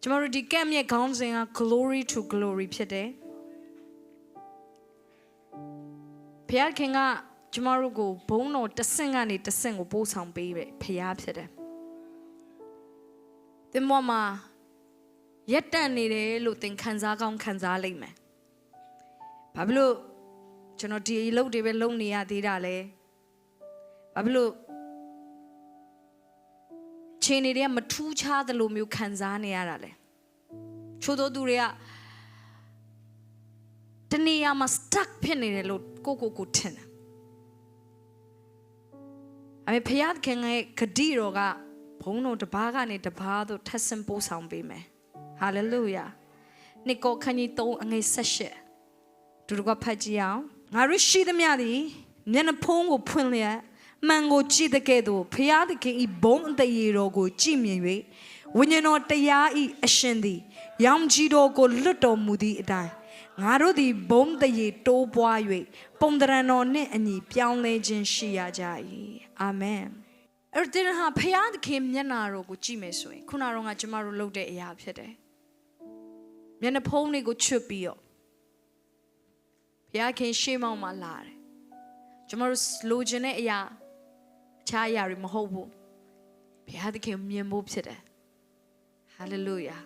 ကျမတို့ဒီကမ်းမြေခေါင်းစဉ်က glory to glory ဖြစ်တယ်ဖခင်ကကျမတို့ကိုဘုန်းတော်တစ်ဆင့်ကနေတစ်ဆင့်ကိုပို့ဆောင်ပေးပဲဖခင်ဖြစ်တယ်သင်ပေါ်မှာရက်တန့်နေတယ်လို့သင်ခံစားကောင်းခံစားလိမ့်မယ်ဘာဖြစ်လို့ကျွန်တော်ဒီအလုပ်တွေပဲလုပ်နေရသေးတာလဲဘာဖြစ်လို့ခြေနေတွေကမထူးခြားသလိုမျိုးခံစားနေရတာလဲချို့သောသူတွေကတနေရာမှာ stuck ဖြစ်နေတယ်လို့ကိုထင်တယ်အမေဖခင်ရဲ့ဂတိတော်ကဘုန်းတော်တစ်ပါးကနေတစ်ပါးသို့ထပ်ဆင့်ပို့ဆောင်ပေးမယ်ဟာလေလုယာနိကောခန်းကြီး3အငယ်18သူတို့ကဖတ်ကြည့်အောင်ငါတို့ရှိသမျှသည်မျက်နှာဖုံးကိုဖွင့်လျက်မှန်ကိုကြည့်တဲ့ကဲ့သို့ဖခင်ဤဘုန်းအတရေတော်ကိုကြည်မြင်၍ဝိညာဉ်တော်တရားဤအရှင်သည်ရောင်ကြီးတော်ကိုလွတ်တော်မူသည့်အတိုင်းငါတို့သည်ဘုန်းတရေတိုးပွား၍ပုံတရံတော်နှင့်အညီပြောင်းလဲခြင်းရှိရကြ၏အာမင်အဲ့ဒီဟာဖခင်မျက်နာတော်ကိုကြည့်မယ်ဆိုရင်ခုနကတော့ကျမတို့လုပ်တဲ့အရာဖြစ်တယ်မျက်နှာဖုံးတွေကိုချွတ်ပြီးတော့ဘုရားခင်ရှေးမောင်းမှာလာတယ်ကျွန်တော်တို့လိုချင်တဲ့အရာအခြားအရာတွေမဟုတ်ဘူးဘုရားသခင်မြင်ဖို့ဖြစ်တယ်ဟာလေလုယာ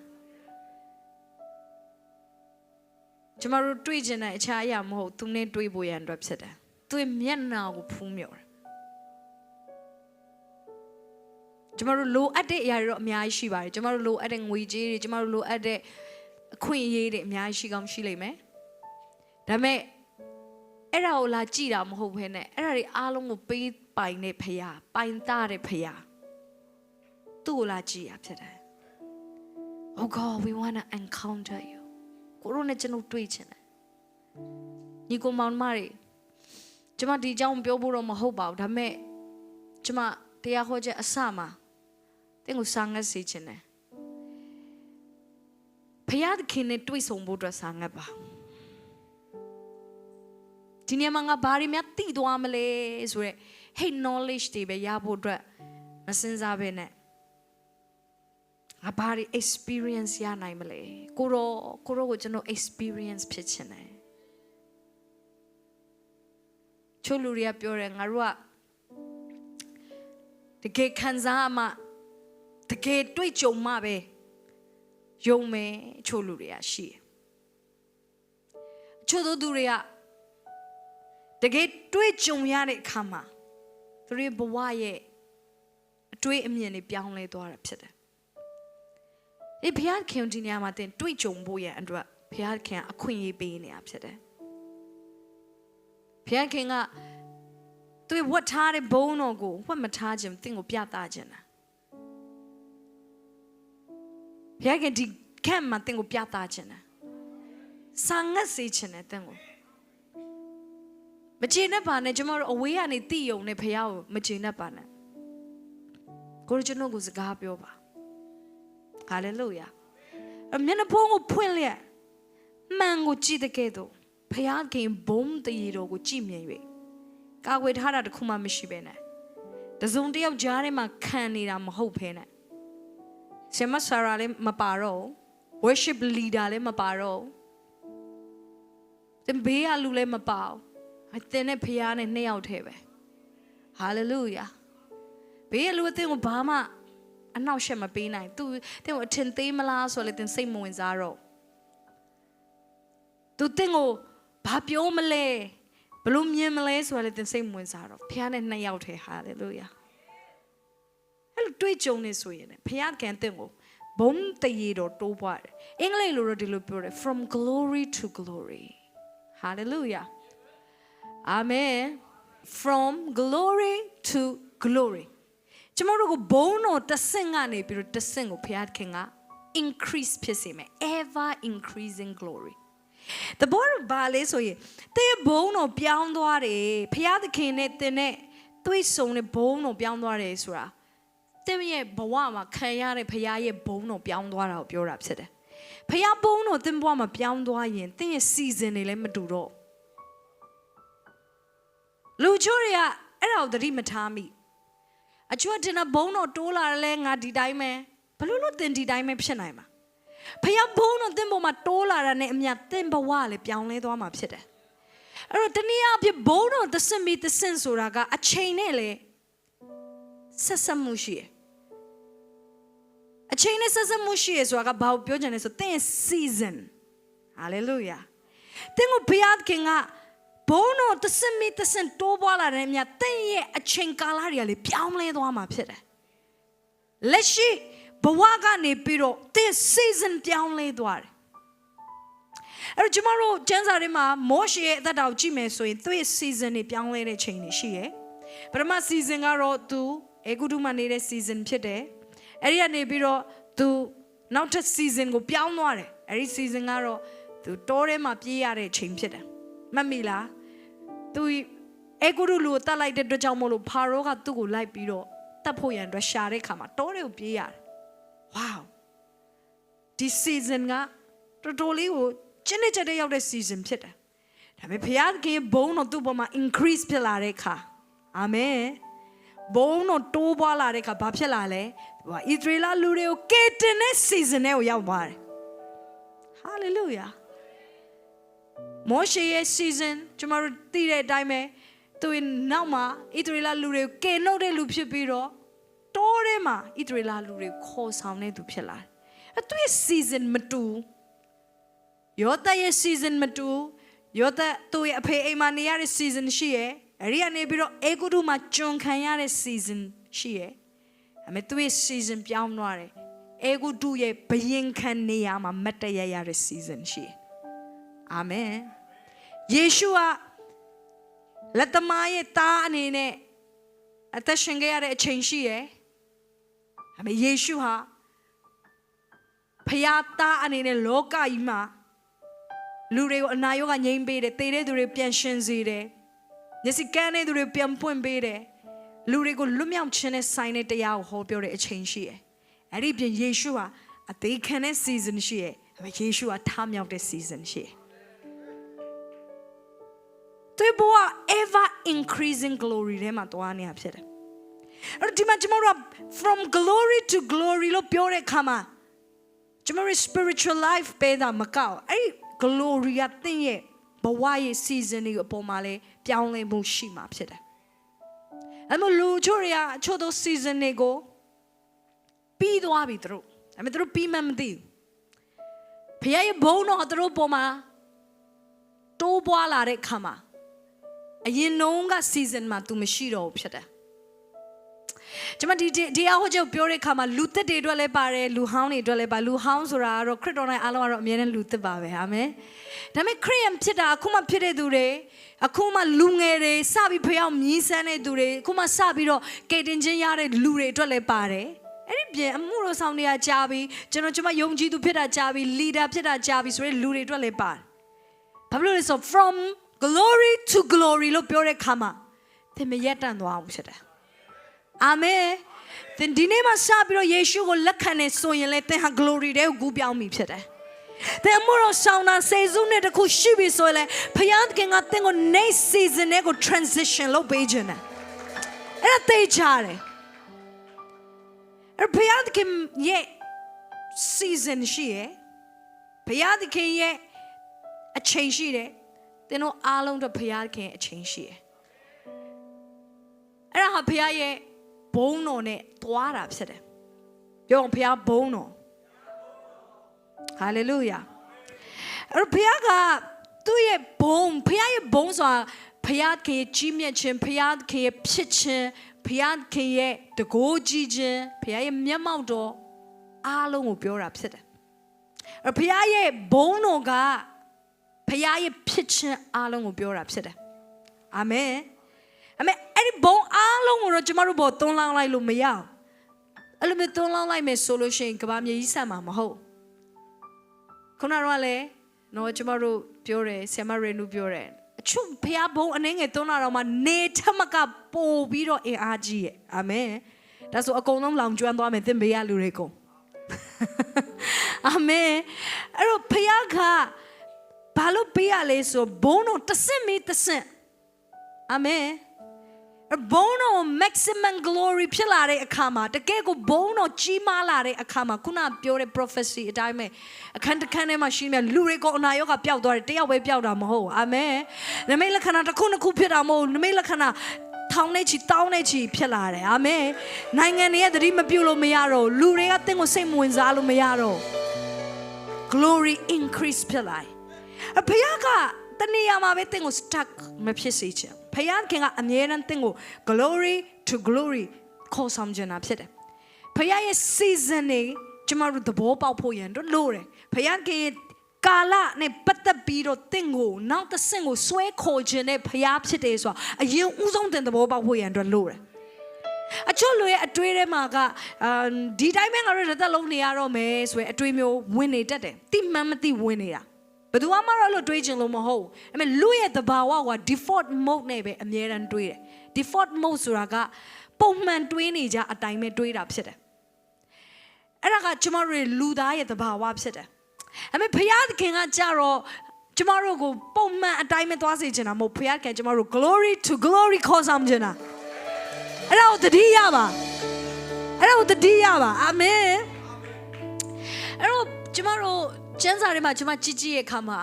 ကျွန်တော်တို့တွေ့ချင်တဲ့အခြားအရာမဟုတ်သူနဲ့တွေ့ဖို့ရန်အတွက်ဖြစ်တယ်သူ့မျက်နှာကိုဖူးမြော်တယ်ကျွန်တော်တို့လိုအပ်တဲ့အရာတွေတော့အများကြီးရှိပါတယ်ကျွန်တော်တို့လိုအပ်တဲ့ငွေကြေးတွေကျွန်တော်တို့လိုအပ်တဲ့အခွင့်အရေးတွေအများကြီးရှိကောင်းရှိလိမ့်မယ်ဒါပေမဲ့အဲ့ဒါကိုလာကြည့်တာမဟုတ်ဘဲနဲ့အဲ့ဒါတွေအားလုံးကိုပေးပိုင်တဲ့ဖခင်ပိုင်သားတဲ့ဖခင်သူ့ကိုလာကြည့်ရဖြစ်တယ် Oh God we want to encounter you ကိုရိုနဲ့ကျွန်တော်တွေ့ချင်တယ်ညီကိုမောင်မတွေကျွန်မဒီအကြောင်းပြောဖို့တော့မဟုတ်ပါဘူးဒါပေမဲ့ကျွန်မတရားဟောချက်အစမှာတင်းကိုစာငတ်စေချင်တယ်ဖခင်နဲ့တွေ့ဆုံဖို့အတွက်စာငတ်ပါဒီနေ့မှာငါဘာတွေများသိသွားမလဲဆိုရက် hey knowledge တွေပဲရဖို့အတွက်မစင်စားဘဲနဲ့ငါဘာတွေ experience ရနိုင်မလဲကိုရောကိုကျွန်တော် experience ဖြစ်ချင်တယ်ချို့လူတွေကပြောတယ်ငါတို့ကတကယ်ခံစားမှတကယ်တွေ့ကြုံမှပဲယုံမယ်ချို့လူတွေကရှိတယ်ချို့သောသူတွေကတကယ်တွေ့ကြုံရတဲ့အခါမှာသူတို့ဘဝရဲ့အတွေ့အမြင်တွေပြောင်းလဲသွားတာဖြစ်တယ်။ဒီဘုရားခင်ဒီနေရာမှာတင်တွေ့ကြုံဖို့ရန်အတွက်ဘုရားခင်အခွင့်အရေးပေးနေတာဖြစ်တယ်။ဘုရားခင်ကသူဝတ်ထားတဲ့ဘုန်းတော်ကိုဝတ်မထားခြင်းသင်ကိုပြသခြင်းလား။ဘုရားခင်ဒီကံမှာသင်ကိုပြသခြင်းလား။စာငတ်စေခြင်းနဲ့သင်ကိုမကျေနပ်ပါနဲ့ကျွန်တော်တို့အဝေးကနေသိယုံနဲ့ဖះကိုမကျေနပ်ပါနဲ့ကိုရကျွန်တော်ကိုစကားပြောပါဟာလေလုယာမျက်နှာဖုံးကိုဖွင့်လျက်မှန်ကိုကြည့်တဲ့ကဲ့သို့ဖះခင်ဘုံတရေတော်ကိုကြည့်မြင်၍ကာကွယ်ထားတာတခုမှမရှိပဲနဲ့တစုံတစ်ယောက်ကြားထဲမှာခံနေတာမဟုတ်ဖဲနဲ့ဆရာမဆာရာလည်းမပါတော့ worship leader လည်းမပါတော့သင်ဘေးကလူလည်းမပါဘူးအသင်နဲ့ဖခင်နဲ့နှစ်ယောက်တည်းပဲဟာလေလုယာဘေးကလူအသင်ကိုဘာမှအနှောက်အယှက်မပေးနိုင်သူသင်ကိုအထင်သေးမလားဆိုလေသင်စိတ်မဝင်စားတော့သူသင်ကိုဘာပြောမလဲဘလို့မြင်မလဲဆိုလေသင်စိတ်မဝင်စားတော့ဖခင်နဲ့နှစ်ယောက်တည်းဟာလေလုယာအဲ့လိုတွေ့ကြုံနေဆိုရင်ဖခင်ကန်သင်ကိုဘုံတရေတော်တိုးပွားတယ်အင်္ဂလိပ်လိုတော့ဒီလိုပြောတယ် from glory to glory hallelujah Amen. From glory to glory. ကျွန်တော်တို့ကိုဘုန်းတော်တစ်ဆင့်ကနေပြီးတော့တစ်ဆင့်ကိုဘုရားခင်က increase ဖြစ်စေမယ် ever increasing glory. The board of ဘာလဲဆိုရင်တဲ့ဘုန်းတော်ပြောင်းသွားတယ်ဘုရားသခင်နဲ့တင်နဲ့တွေ့ဆုံတဲ့ဘုန်းတော်ပြောင်းသွားတယ်ဆိုတာတဲ့ရဲ့ဘဝမှာခံရတဲ့ဘုရားရဲ့ဘုန်းတော်ပြောင်းသွားတာကိုပြောတာဖြစ်တယ်။ဘုရားဘုန်းတော်တင်ဘဝမှာပြောင်းသွားရင်တဲ့ရဲ့ season တွေလည်းမတူတော့လူချို့တွေကအဲ့ဒါကိုသတိမထားမိအချို့ကတင်ဘုန်းတော်တိုးလာတယ်လဲငါဒီတိုင်းပဲဘလို့လို့တင်ဒီတိုင်းပဲဖြစ်နိုင်မှာ ဖခင်ဘုန်းတော်သင်ပေါ်မှာတိုးလာတာနဲ့အမျှသင်ဘဝလည်းပြောင်းလဲသွားမှာဖြစ်တယ်အဲ့တော့တနည်းအားဖြင့်ဘုန်းတော်သစင်မီသစင်ဆိုတာကအချိန်နဲ့လေဆက်ဆက်မှုရှိတယ်အချိန်နဲ့ဆက်ဆက်မှုရှိရဆိုတာကဘာကိုပြောချင်လဲဆိုသင်ရဲ့ season hallelujah သင်ကိုဘုရားခင်ကဘုန်းတော်သစင်မီသစင်တိုးပွားလာတဲ့အမျှသင်ရဲ့အချိန်ကာလတွေကလေပြောင်းလဲသွားမှာဖြစ်တယ်လက်ရှိဘဝကနေပြီးတော့သင် season ပြောင်းလဲသွားတယ်အဲ့တော့ကျွန်တော်တို့ကျမ်းစာထဲမှာမောရှေရဲ့အသက်တာကိုကြည့်မယ်ဆိုရင်သူ့ရဲ့ season တွေပြောင်းလဲတဲ့ချိန်တွေရှိတယ်ပထမ season ကတော့သူအေဂုတုမှာနေတဲ့ season ဖြစ်တယ်အဲ့ဒီကနေပြီးတော့သူနောက်ထပ် season ကိုပြောင်းသွားတယ်အဲ့ဒီ season ကတော့သူတောထဲမှာပြေးရတဲ့ချိန်ဖြစ်တယ်မှတ်မိလားသူအေဂုတုလူကိုတတ်လိုက်တဲ့အတွက်ကြောင့်မို့လို့ဖာရောကသူ့ကိုလိုက်ပြီးတော့တတ်ဖို့ရန်အတွက်ရှာတဲ့ခါမှာတောထဲကိုပြေးရတယ် wow ဒီ season ကတော်တော်လေးကိုကျင်းနေကြတဲ့ရောက်တဲ့ season ဖြစ်တယ်ဒါပေမဲ့ဘုရားခင်ဘုန်းတော်သူ့ပေါ်မှာ increase ဖြစ်လာတဲ့ခါအာမင်ဘုန်းတော်တိုးပွားလာတဲ့ခါဘာဖြစ်လာလဲသူကဣသရေလလူတွေကိုကယ်တင်တဲ့ season နဲ့ကိုရောက်သွားတယ် hallelujah မောရှေရဲ့ season ကျွန်တော်တို့သိတဲ့အတိုင်းပဲသူနောက်မှာဣသရေလလူတွေကိုကယ်နှုတ်တဲ့လူဖြစ်ပြီးတော့တိုးထဲမှာဣသရေလလူတွေကိုခေါ်ဆောင်တဲ့သူဖြစ်လာတယ်အဲ့သူရဲ့ season မတူယောသရဲ့ season မတူယောသသူ့ရဲ့အဖေအိမ်မှာနေရတဲ့ season ရှိရဲ့အဲ့ဒီကနေပြီးတော့အေဂုတုမှာကျွန်ခံရတဲ့ season ရှိရဲ့အမေသူ့ရဲ့ season ပြောင်းသွားတယ်အေဂုတုရဲ့ဘယင်ခံနေရမှာမတ်တရရတဲ့ season ရှိရဲ့အာမင်ယေရှုကလက်သမားရဲ့သားအနေနဲ့အသက်ရှင်ခဲ့ရတဲ့အချိန်ရှိရဲ့အမေယေရှုဟာဖျားသားအနေနဲ့လောကကြီးမှာလူတွေကိုအနာရောဂါငြိမ်းပေးတယ်တည်တဲ့သူတွေပြန်ရှင်စေတယ်မျက်စိကန်းတဲ့သူတွေပြန်ပွင့်ပေးတယ်လူတွေကိုလွတ်မြောက်ခြင်းနဲ့ဆိုင်တဲ့တရားကိုဟောပြောတဲ့အချိန်ရှိတယ်အဲ့ဒီပြင်ယေရှုဟာအသေးခံတဲ့ season ရှိရဲ့ယေရှုဟာထမြောက်တဲ့ season ရှိရဲ့သူဘဝ ever increasing glory ထဲမှာတွားနေတာဖြစ်တယ်အဲ့ဒီမှာကျွန်တော်တို့ from glory to glory လို့ပြောတဲ့အခါမှာကျွန်တော် spiritual life ပေးတာမကောက်အဲ့ဒီ glory ကသင်ရဲ့ဘဝရဲ့ season တွေအပေါ်မှာလည်းပြောင်းလဲမှုရှိမှာဖြစ်တယ်အဲ့လိုလူချို့တွေကချို့သော season တွေကိုပြီးသွားပြီသူတို့ဒါပေမဲ့သူတို့ပြီးမှမသိဘူးဖခင်ရဲ့ဘုန်းတော်သူတို့ပေါ်မှာတိုးပွားလာတဲ့အခါမှာအရင်နှုန်းက season မှာ तू မရှိတော့ဘူးဖြစ်တယ်ကျွန်မဒီအားဟောချက်ပြောတဲ့အခါမှာလူသစ်တွေအတွက်လည်းပါတယ်လူဟောင်းတွေအတွက်လည်းပါလူဟောင်းဆိုတာကတော့ခရစ်တော်နဲ့အားလုံးကတော့အမြဲတမ်းလူသစ်ပါပဲအာမင်ဒါပေမဲ့ခရစ်ယာန်ဖြစ်တာအခုမှဖြစ်တဲ့သူတွေအခုမှလူငယ်တွေစပြီးဖျောက်မြည်ဆန်းတဲ့သူတွေအခုမှစပြီးတော့ကယ်တင်ခြင်းရတဲ့လူတွေအတွက်လည်းပါတယ်အဲ့ဒီပြင်အမှုတော်ဆောင်တွေကကြားပြီးကျွန်မယုံကြည်သူဖြစ်တာကြားပြီး leader ဖြစ်တာကြားပြီးဆိုတဲ့လူတွေအတွက်လည်းပါတယ်ဘာဖြစ်လို့လဲဆို from glory to glory လို့ပြောတဲ့အခါမှာသင်မရက်တန့်သွားအောင်ဖြစ်တယ်အာမင်သင်ဒီနေ့မှာစပြီးတော့ယေရှုကိုလက်ခံနေဆိုရင်လည်းသင်ဟာ glory တဲ့ကိုကူးပြောင်းပြီဖြစ်တယ်သင်မို့တော့ဆောင်းတာစေစုနဲ့တခုရှိပြီဆိုရင်လည်းဘုရားသခင်ကသင်ကို next season နဲ့ကို transition လုပ်ပေးခြင်းနဲ့အဲ့ဒါသိကြတယ်အဲ့ဘုရားသခင်ရဲ့ season ရှိရဲ့ဘုရားသခင်ရဲ့အချိန်ရှိတယ်သင်တို့အားလုံးတို့ဘုရားသခင်အချိန်ရှိတယ်အဲ့ဒါဟာဘုရားရဲ့ဘုန်းတော်နဲ့တွားတာဖြစ်တယ်ပြောအောင်ဘုရားဘုန်းတော်ဟာလေလုယာအဲ့ဘုရားကသူ့ရဲ့ဘုန်းဘုရားရဲ့ဘုန်းဆိုတာဘုရားခင်ရဲ့ကြီးမြတ်ခြင်းဘုရားခင်ရဲ့ဖြစ်ခြင်းဘုရားခင်ရဲ့တကိုးကြီးခြင်းဘုရားရဲ့မျက်မှောက်တော်အားလုံးကိုပြောတာဖြစ်တယ်အဲ့ဘုရားရဲ့ဘုန်းတော်ကဘုရားရဲ့ဖြစ်ခြင်းအားလုံးကိုပြောတာဖြစ်တယ်အာမင်အမေအဲ့ဒီဘုံအားလုံးကိုတော့ကျမတို့ဘောသွန်းလောင်းလိုက်လို့မရအောင်အဲ့လိုမျိုးသွန်းလောင်းလိုက်မယ်ဆိုလို့ရှိရင်ကဘာမြေကြီးဆက်မှာမဟုတ်ခုနကတော့လည်းတော့ကျမတို့ပြောတယ်ဆရာမရေနူပြောတယ်အချုံဖျားဘုံအနေငယ်သွန်းလာတော့မှနေထမကပို့ပြီးတော့အင်အားကြီးရဲ့အာမင်ဒါဆိုအကုန်လုံးလောင်ကျွမ်းသွားမယ်သင်ဘေးရလူတွေကုန်အာမင်အဲ့တော့ဖျားကဘာလို့ပေးရလဲဆိုဘုံတော့တဆင့်မီတဆင့်အာမင် ဘုန်းတော် maximum glory ဖြစ်လာတဲ့အခါမှာတကယ်ကိုဘုန်းတော်ကြီးမားလာတဲ့အခါမှာခုနပြောတဲ့ prophecy အတိုင်းပဲအခန်းတစ်ခန်းထဲမှာရှိနေလူတွေကိုအနာရောဂါပျောက်သွားတယ်တယောက်ပဲပျောက်တာမဟုတ်အာမင်နမိတ်လက္ခဏာတစ်ခုနှစ်ခုဖြစ်တာမဟုတ်နမိတ်လက္ခဏာထောင်နေချီတောင်းနေချီဖြစ်လာတယ်အာမင်နိုင်ငံတွေရဲ့သတိမပြုလို့မရတော့လူတွေကတင့်ကိုစိတ်မဝင်စားလို့မရတော့ glory increase ဖြစ်လာတယ်အဖေကတနေရာမှာပဲတင့်ကို stuck မဖြစ်စေချင်ဖခင်ကအမြဲတမ်းတင့်ကို glory to glory ခေါ်ဆောင်ခြင်းတာဖြစ်တယ်ဖခင်ရဲ့ season တွေကျမတို့သဘောပေါက်ဖို့ရန်တို့လို့တယ်ဖခင်ရဲ့ကာလနဲ့ပတ်သက်ပြီးတော့တင့်ကိုနောက်တစ်ဆင့်ကိုဆွဲခေါ်ခြင်းနဲ့ဖခင်ဖြစ်တယ်ဆိုတာအရင်ဦးဆုံးတင်သဘောပေါက်ဖို့ရန်တို့လို့တယ်အချို့လူရဲ့အတွေးထဲမှာကဒီတိုင်းပဲငါတို့တစ်သက်လုံးနေရတော့မယ်ဆိုရင်အတွေးမျိုးဝင်နေတတ်တယ်တိမှန်မသိဝင်နေတာဘယ်သူမှမလို့တွေးချင်လို့မဟုတ်ဘူးအဲ့မဲ့လူရဲ့သဘာဝက default mode နဲ့ပဲအမြဲတမ်းတွေးတယ် default mode ဆိုတာကပုံမှန်တွေးနေကြအတိုင်းပဲတွေးတာဖြစ်တယ်အဲ့ဒါကကျမတို့လူသားရဲ့သဘာဝဖြစ်တယ်အဲ့မဲ့ဘုရားသခင်ကကြတော့ကျမတို့ကိုပုံမှန်အတိုင်းပဲသွားစေချင်တာမဟုတ်ဘုရားခင်ကျမတို့ glory to glory ခေါ်ဆောင်ချင်တာအဲ့ဒါကိုတတိယပါအဲ့ဒါကိုတတိယပါအာမင်အဲ့တော့ကျမတို့ကျမ်းစာထဲမှာကျွန်မကြည့်ကြည့်ရဲ့အခါမှာ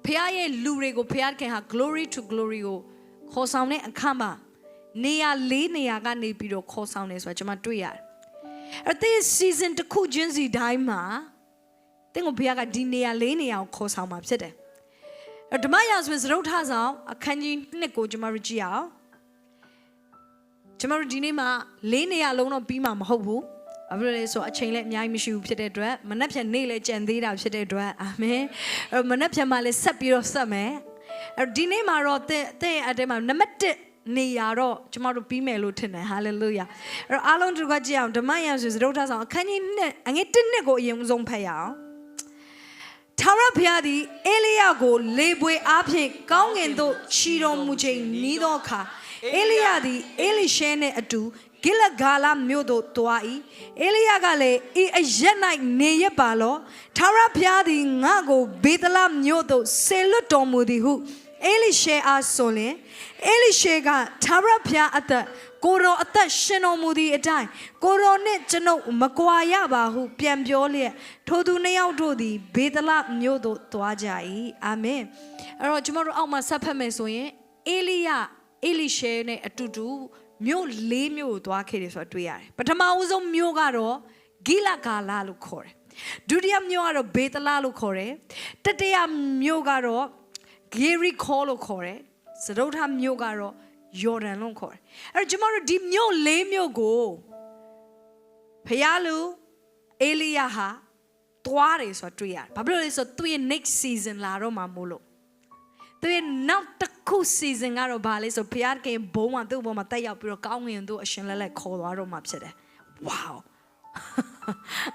ဖခင်ရဲ့လူတွေကိုဖခင်ခင်ဟာ glory to glory ကိုခေါ်ဆောင်တဲ့အခါမှာနေရာ၄နေရာကနေပြီးတော့ခေါ်ဆောင်တယ်ဆိုတာကျွန်မတွေ့ရတယ်။အဲ့ဒီ season တစ်ခုချင်းစီတိုင်းမှာတင်းကိုဖခင်ကဒီနေရာ၄နေရာကိုခေါ်ဆောင်မှာဖြစ်တယ်။အဲ့ဓမ္မရာဇဝင်စတုတ္ထဆောင်အခန်းကြီး1ကိုကျွန်မတို့ကြည့်အောင်။ကျွန်မတို့ဒီနေ့မှာ၄နေရာလုံးတော့ပြီးမှာမဟုတ်ဘူး။ဘာဖြစ်လို့လဲဆိုအချိန်လည်းအများကြီးမရှိဘူးဖြစ်တဲ့အတွက်မနက်ဖြန်နေ့လည်းကြံသေးတာဖြစ်တဲ့အတွက်အာမင်အဲ့မနက်ဖြန်မှာလည်းဆက်ပြီးတော့ဆက်မယ်အဲ့ဒီနေ့မှာတော့တဲ့အဲ့ဒီမှာနံပါတ်1နေရာတော့ကျမတို့ပြီးမယ်လို့ထင်တယ်ဟာလေလုယာအဲ့တော့အားလုံးတို့ကကြည့်အောင်ဓမ္မရာဇဝင်စတုတ္ထဆောင်အခန်းကြီး2အငယ်1ကိုအရင်ဆုံးဖတ်ရအောင်ထာဝရဘုရားသည်အေလိယကိုလေပွေအားဖြင့်ကောင်းကင်သို့ခြီတော်မူချိန်နီးသောအခါအေလိယသည်အေလိရှဲနှင့်အတူဂိလဂါလမြို့သို့သွား၏အေလိယကလည်းဤအရက်၌နေရပါလောထာဝရဘုရားသည်ငါ့ကိုဘေသလမြို့သို့ဆေလွတ်တော်မူသည်ဟုအေလိရှဲအားဆိုလျင်အေလိရှဲကထာဝရဘုရားအသက်ကိုရောအသက်ရှင်တော်မူသည့်အတိုင်းကိုရောနှင့်ကျွန်ုပ်မကွာရပါဟုပြန်ပြောလျက်ထိုသူနှစ်ယောက်တို့သည်ဘေသလမြို့သို့သွားကြ၏အာမင်အဲ့တော့ကျွန်တော်တို့အောက်မှာဆက်ဖတ်မယ်ဆိုရင်အေလိရှဲနဲ့အတူတူမြို့၄မြို့ကိုသွားခဲ့တယ်ဆိုတာတွေ့ရတယ်ပထမဦးဆုံးမြို့ကတော့ဂိလဂါလလို့ခေါ်တယ်ဒုတိယမြို့ကတော့ဘေသလလို့ခေါ်တယ်တတိယမြို့ကတော့ဂေရီခေါ်လို့ခေါ်တယ်စတုတ္ထမြို့ကတော့ယော်ဒန်လို့ခေါ်တယ်အဲ့တော့ကျွန်တော်တို့ဒီမြို့၄မြို့ကိုဖယားလူအေလိယဟာသွားတယ်ဆိုတာတွေ့ရတယ်ဘာဖြစ်လို့လဲဆိုတော့သူရဲ့ next season လာတော့မှာမို့လို့သူရဲ့နောက်တစ်ခု season ကတော့ဘာလဲဆိုဘုရားခင်ဘုံမှာသူ့ဘောမှာတက်ရောက်ပြီးတော့ကောင်းငင်တို့အရှင်လက်လက်ခေါ်သွားတော့မှာဖြစ်တယ် wow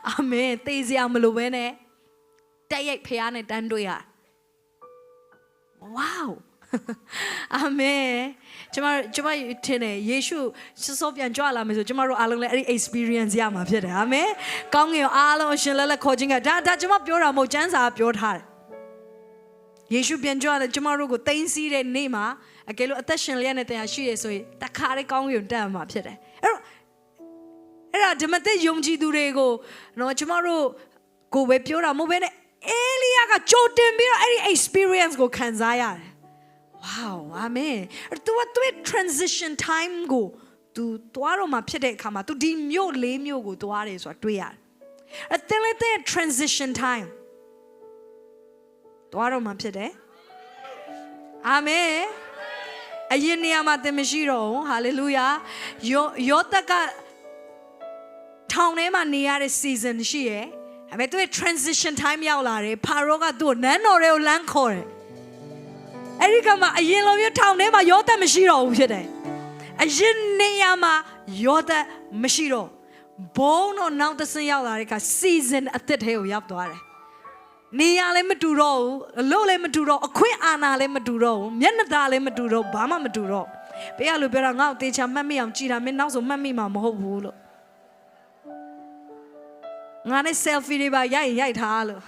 အာမင်သေစရာမလိုဘဲနဲ့တက်ရိုက်ဘုရားနဲ့တန်းတွေ့ရ wow အာမင်ကျမထင်တယ်ယေရှုစောပြန်ကြွလာမယ်ဆိုကျမတို့အားလုံးလည်းအဲ့ဒီ experience ရမှာဖြစ်တယ်အာမင်ကောင်းငင်အားလုံးအရှင်လက်လက်ခေါ်ခြင်းကဒါကျမပြောတာမဟုတ်ကျမ်းစာပြောထားတယ်ယေရှုပြန်ကြွလာကျမတို့ကိုသိမ်းဆည်းတဲ့နေ့မှာအကယ်လို့အသက်ရှင်လျက်နဲ့တရားရှိရဆိုရင်တခါတည်းကောင်းကင်တက်မှာဖြစ်တယ်အဲ့ဒါဓမ္မသစ်ယုံကြည်သူတွေကိုနော်ကျမတို့ကိုပဲပြောတာမဟုတ်ဘဲနဲ့အေလိယကကြိုတင်ပြီးတော့အဲ့ဒီ experience ကိုခံစားရတယ် wow amen သူကသူ့ transition time ကို तू သွားတော့မှဖြစ်တဲ့အခါမှာ तू ဒီမြို့၄မြို့ကိုသွားတယ်ဆိုတာတွေ့ရတယ်အဲ့ဒါလည်းတဲ့ transition timeသွားတော့မှဖြစ်တယ်အာမင်အရင်နေရာမှာသင်မရှိတော့ဘူးဟာလေလုယာယောသက်ကထောင်ထဲမှာနေရတဲ့ season ရှိရယ်ဒါပေမဲ့သူရဲ့ transition time ရောက်လာတယ်ဖာရောကသူ့ကိုနန်းတော်တွေကိုလမ်းခေါ်တယ်အဲ့ဒီကမှအရင်လိုမျိုးထောင်ထဲမှာယောသက်မရှိတော့ဘူးဖြစ်တယ်အရင်နေရာမှာယောသက်မရှိတော့ဘုံတော့နောက်တစ်ဆင့်ရောက်လာတဲ့အခါ season အသစ်ထဲကိုရောက်သွားတယ်နေရလည်းမတူတော့ဘူးအလုပ်လည်းမတူတော့အခွင့်အာဏာလည်းမတူတော့ဘူးမျက်နှာသားလည်းမတူတော့ဘာမှမတူတော့ဘယ်လိုပြောတာငါ့ကိုတေချာမှတ်မိအောင်ကြည်တာမင်းနောက်ဆိုမှတ်မိမှာမဟုတ်ဘူးလို့ငါနဲ့ selfie တွေပါရိုက်ထားလို့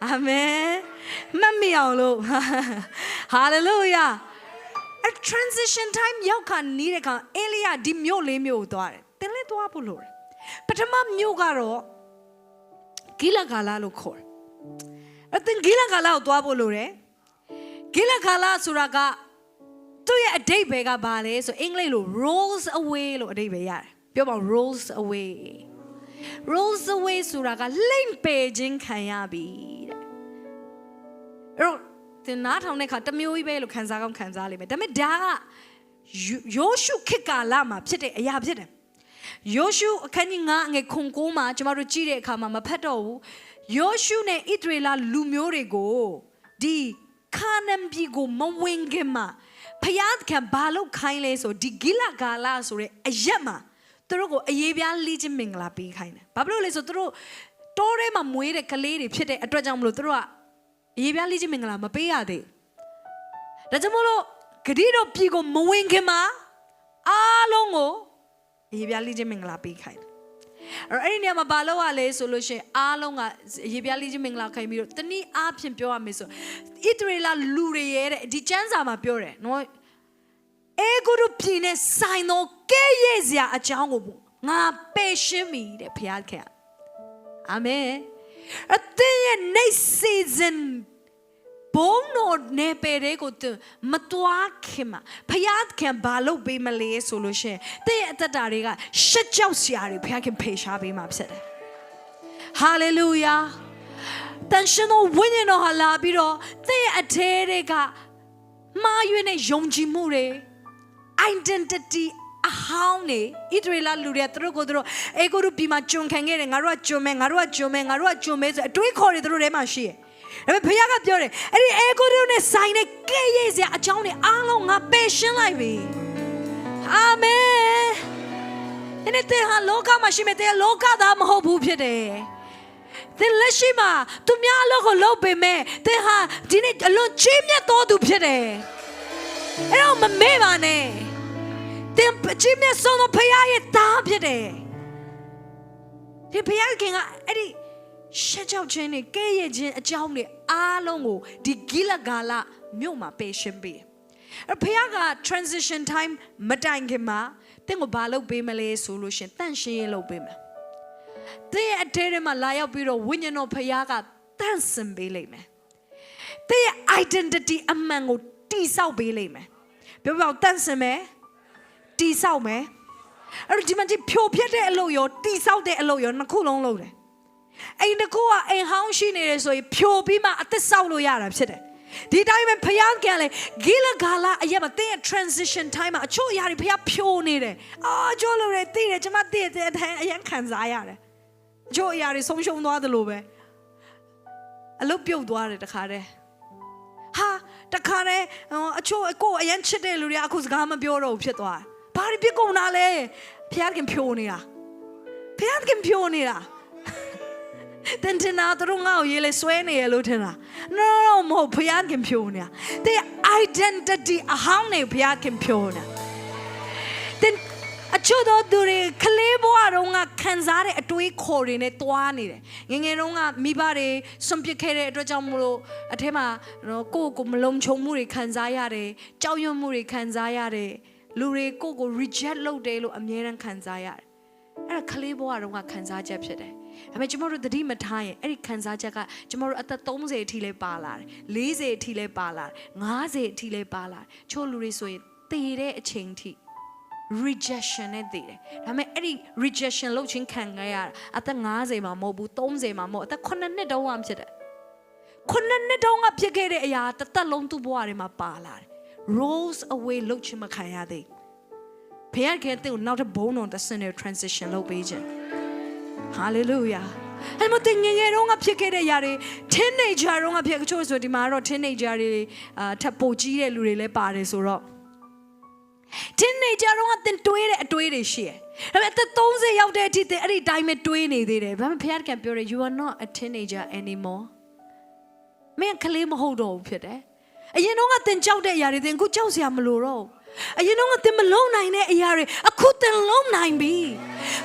အာမင်မှတ်မိအောင်လို့ဟာလေလုယာ a transition time ရောက်ခါနေတဲ့ခါအေလိယဒီမြို့လေးမြို့ကိုသွားတယ်တင်လဲသွားဖို့လို့ပထမမြို့ကတော့ဂိလဂါလလို့ခေါ်တယ်အတင်ဂိလဂါလကိုသွားဖို့လို့တယ်ဂိလဂါလဆိုတာကသူ့ရဲ့အဓိပ္ပာယ်ကဘာလဲဆိုအင်္ဂလိပ်လို rolls away လို့အဓိပ္ပာယ်ရတယ်ပြောပါ rolls away ဆိုတာကလိမ့်ပေခြင်းခံရပြီတဲ့အဲ့တော့တင်နားထောင်တဲ့ခါတစ်မျိုးကြီးပဲလို့ခံစားကောင်းခံစားလိမ့်မယ်ဒါပေမဲ့ဒါကယောရှုခေတ်ကာလမှာဖြစ်တဲ့အရာဖြစ်တယ်ယောရှုအခန်းကြီး9ငယ်ခွန်9မှာကျမတို့ကြည့်တဲ့အခါမှာမဖတ်တော့ဘူးယောရှုနဲ့ဣသရေလလူမျိုးတွေကိုဒီခါနန်ပြည်ကိုမဝင်ခင်မှာဖျားခံဘာလို့ခိုင်းလဲဆိုဒီဂိလဂါလဆိုတဲ့အရက်မှာသူတို့ကိုအရေးပြားလေးချင်းမင်္ဂလာပေးခိုင်းတယ်ဘာဖြစ်လို့လဲဆိုသူတို့တိုးထဲမှာမွေးတဲ့ကလေးတွေဖြစ်တဲ့အတွက်ကြောင့်မလို့သူတို့ကအရေးပြားလေးချင်းမင်္ဂလာမပေးရသေးဒါကြောင့်မလို့ဂတိတော်ပြည်ကိုမဝင်ခင်မှာအားလုံးကိုအရေးပြားလေးချင်းမင်္ဂလာပေးခိုင်းတယ်အဲ့ဒီနေရာမှာဘာလို့ရလဲဆိုလို့ရှိရင်အားလုံးကအရေးပြားလေးချင်းမင်္ဂလာခိုင်းပြီးတော့တနည်းအားဖြင့်ပြောရမယ်ဆိုဣသရေလလူတွေရဲ့ဒီကျမ်းစာမှာပြောတယ်နော်အေဂုရုပြည်နဲ့ဆိုင်သောကဲ့ရဲ့စရာအကြောင်းကိုငါပယ်ရှင်းပြီတဲ့ဘုရားခင်အာမင်အသင်ရဲ့နေစီဇန်ဘုံတော်နေပေတဲ့ကိုမတွားခင်မှာဘုရားခင်ဘာလို့ပေးမလဲဆိုလို့ရှိရင်တဲ့ရဲ့အသက်တာတွေကရှက်ကြောက်စရာတွေဘုရားခင်ဖေရှားပေးမှာဖြစ်တယ်ဟာလေလုယာတန်ရှင်တော်ဝိညာဉ်တော်ဟာလာပြီးတော့တဲ့ရဲ့အထဲတွေကမှားယွင်းတဲ့ယုံကြည်မှုတွေidentity အဟောင်းနေဣသရေလလူတွေသူတို့ကိုသူတို့အေဂုရုပြည်မှာဂျွန်ခံခဲ့တယ်ငါတို့ကဂျွန်မဲဆိုအတွေးခေါ်တွေသူတို့ထဲမှာရှိတယ်ဒါပေမဲ့ဘုရားကပြောတယ်အဲ့ဒီအေဂုရုနဲ့ဆိုင်တဲ့ကဲ့ရဲ့စရာအကြောင်းတွေအားလုံးငါပယ်ရှင်းလိုက်ပြီအာမင်ဒီနေ့တဲ့ဟာလောကမှာရှိမဲ့တဲ့လောကသားမဟုတ်ဘူးဖြစ်တယ်တဲ့လက်ရှိမှာသူများအလုပ်ကိုလုပ်ပေမဲ့တဲ့ဟာဒီနေ့အလွန်ကြီးမြတ်တော်သူဖြစ်တယ်အဲ့တော့မမေ့ပါနဲ့တင်ကြီးမြတ်ဆုံးသောဘုရားရဲ့သားဖြစ်တယ်ဒီဘုရားခင်ကအဲ့ဒီရှက်ကြောက်ခြင်းနဲ့ကဲ့ရဲ့ခြင်းအကြောင်းတွေအားလုံးကိုဒီဂိလဂါလမြို့မှာပယ်ရှင်းပေးအဲ့ဘုရားက transition time မတိုင်ခင်မှာတင်ကိုဘာလုပ်ပေးမလဲဆိုလို့ရှင်တန့်ရှင်းရေးလုပ်ပေးမယ်တဲ့ရဲ့အထဲထဲမှာလာရောက်ပြီးတော့ဝိညာဉ်တော်ဘုရားကတန့်စင်ပေးလိမ့်မယ်တဲ့ရဲ့ identity အမှန်ကိုတိဆောက်ပေးလိမ့်မယ်ပြောပြအောင်တန့်စင်မယ်တိဆောက်မယ်အဲ့တော့ဒီမှာဖြိုဖျက်တဲ့အလုပ်ရောတိဆောက်တဲ့အလုပ်ရောနှစ်ခုလုံးလုပ်တယ်အိမ်တစ်ခုကအိမ်ဟောင်းရှိနေတယ်ဆိုရင်ဖြိုပြီးမှအသက်ဆောက်လို့ရတာဖြစ်တယ်ဒီတိုင်းပဲဘုရားကလည်းဂိလဂါလအရက်မှာတဲ့ transition time မှာအချို့အရာတွေဘုရားဖြိုနေတယ်အာကျိုးလို့လည်းသိတယ်ကျွန်မသိတဲ့အတိုင်းအရင်ခံစားရတယ်အချို့အရာတွေဆုံးရှုံးသွားသလိုပဲအလုပ်ပြုတ်သွားတယ်တခါတည်းဟာတခါတည်းအချို့ကိုအရင်ချစ်တဲ့လူတွေကအခုစကားမပြောတော့ဘူးဖြစ်သွားဘာတွေဖြစ်ကုန်တာလဲဘုရားခင်ဖြိုနေတာတင်တင်နာတို့ငါ့ကိုရေးလေဆွဲနေရလို့ထင်လား no မဟုတ်ဘုရားခင်ဖြိုနေတာတဲ့ identity အဟောင်းနေဘုရားခင်ဖြိုနေတာတင်အချို့သောသူတွေကလေးဘဝတုန်းကခံစားတဲ့အတွေးခေါ်တွေနဲ့တွားနေတယ်ငယ်တုန်းကမိဘတွေစွန့်ပစ်ခဲ့တဲ့အတွက်ကြောင့်မလို့အထဲမှာကိုယ့်ကိုမလုံခြုံမှုတွေခံစားရတယ်ကြောက်ရွံ့မှုတွေခံစားရတယ်လူတွေကိုယ့်ကို reject လုပ်တယ်လို့အမြဲတမ်းခံစားရတယ်အဲ့ဒါကလေးဘဝတုန်းကခံစားချက်ဖြစ်တယ်ဒါပေမဲ့ကျမတို့သတိမထားရင်အဲ့ဒီခံစားချက်ကကျမတို့အသက်30အထိလဲပါလာတယ်40အထိလဲပါလာတယ်50အထိလဲပါလာတယ်ချို့လူတွေဆိုရင်တည်တဲ့အချိန်ထိ rejection နဲ့တည်တယ်ဒါပေမဲ့အဲ့ဒီ rejection လုပ်ချင်းခံရတာအသက်50မှာမဟုတ်ဘူး30မှာမဟုတ်အသက်9နှစ်တုန်းကဖြစ်တယ်9နှစ်တုန်းကဖြစ်ခဲ့တဲ့အရာတစ်သက်လုံးသူ့ဘဝထဲမှာပါလာတယ် rolls away လုပ်ချင်းမခံရသေးဘုရားခင်တဲ့ကိုနောက်တစ်ဘုံတော်တစ်စင်းနဲ့ transition လုပ်ပေးခြင်း hallelujah အဲ့မတင်ငယ်တုန်းကဖြစ်ခဲ့တဲ့အရာတွေ teenager တုန်းကဖြစ်ချို့ဆိုဒီမှာတော့ teenager တွေထပ်ပိုကြီးတဲ့လူတွေလည်းပါတယ်ဆိုတော့ teenager တုန်းကတင်တွေးတဲ့အတွေးတွေရှိတယ်ဒါပေမဲ့အသက်30ရောက်တဲ့အထိတင်အဲ့ဒီတိုင်းပဲတွေးနေသေးတယ်ဒါပေမဲ့ဘုရားခင်ပြောတယ် you are not a teenager anymore မင်းကလေးမဟုတ်တော့ဘူးဖြစ်တယ်အရင်တော့ကတင်ကြောက်တဲ့အရာတွေတင်အခုကြောက်စရာမလိုတော့အရင်တော့ကတင်မလုံးနိုင်တဲ့အရာတွေအခုတင်လုံးနိုင်ပြီ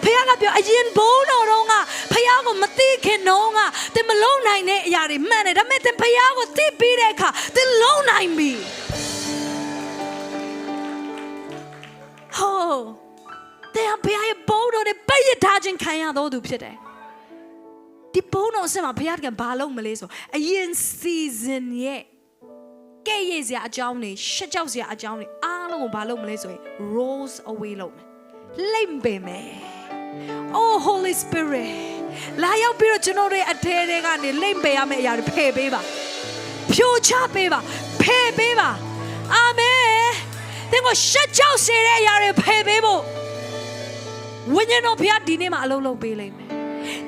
ဖခင်ကပြောအရင်ဘုန်းတော်တော့ကဖခင်ကိုမသိခင်တော့ကတင်မလုံးနိုင်တဲ့အရာတွေမှန်တယ်ဒါပေမဲ့တင်ဖခင်ကိုသိပြီးတဲ့အခါတင်လုံးနိုင်ပြီ တဲ့ဘုရားရဲ့ဘုန်းတော်နဲ့ပိတ်ထားခြင်းခံရတော်သူဖြစ်တယ်ဒီဘုန်းတော်အစမှာဘုရားကဘာလုပ်မလဲဆိုအရင် season ရဲ့ကဲ့ရဲ့စရာအကြောင်းတွေရှက်ကြောက်စရာအကြောင်းတွေအားလုံးကိုဘာလုပ်မလဲဆိုရင် rolls away လုပ်မယ်လိမ့်ပင်မယ် Oh Holy Spirit လာရောက်ပြီးတော့ကျွန်တော်တို့အထဲတွေကနေလိမ့်ပယ်ရမယ့်အရာတွေဖယ်ပေးပါဖြိုချပေးပါဖယ်ပေးပါအာမင်သင်ကိုရှက်ကြောက်စေတဲ့အရာတွေဖယ်ပေးဖို့ဝိညာဉ်တော်ဘုရားဒီနေ့မှာအလုံးလုံးပေးလိမ့်မယ်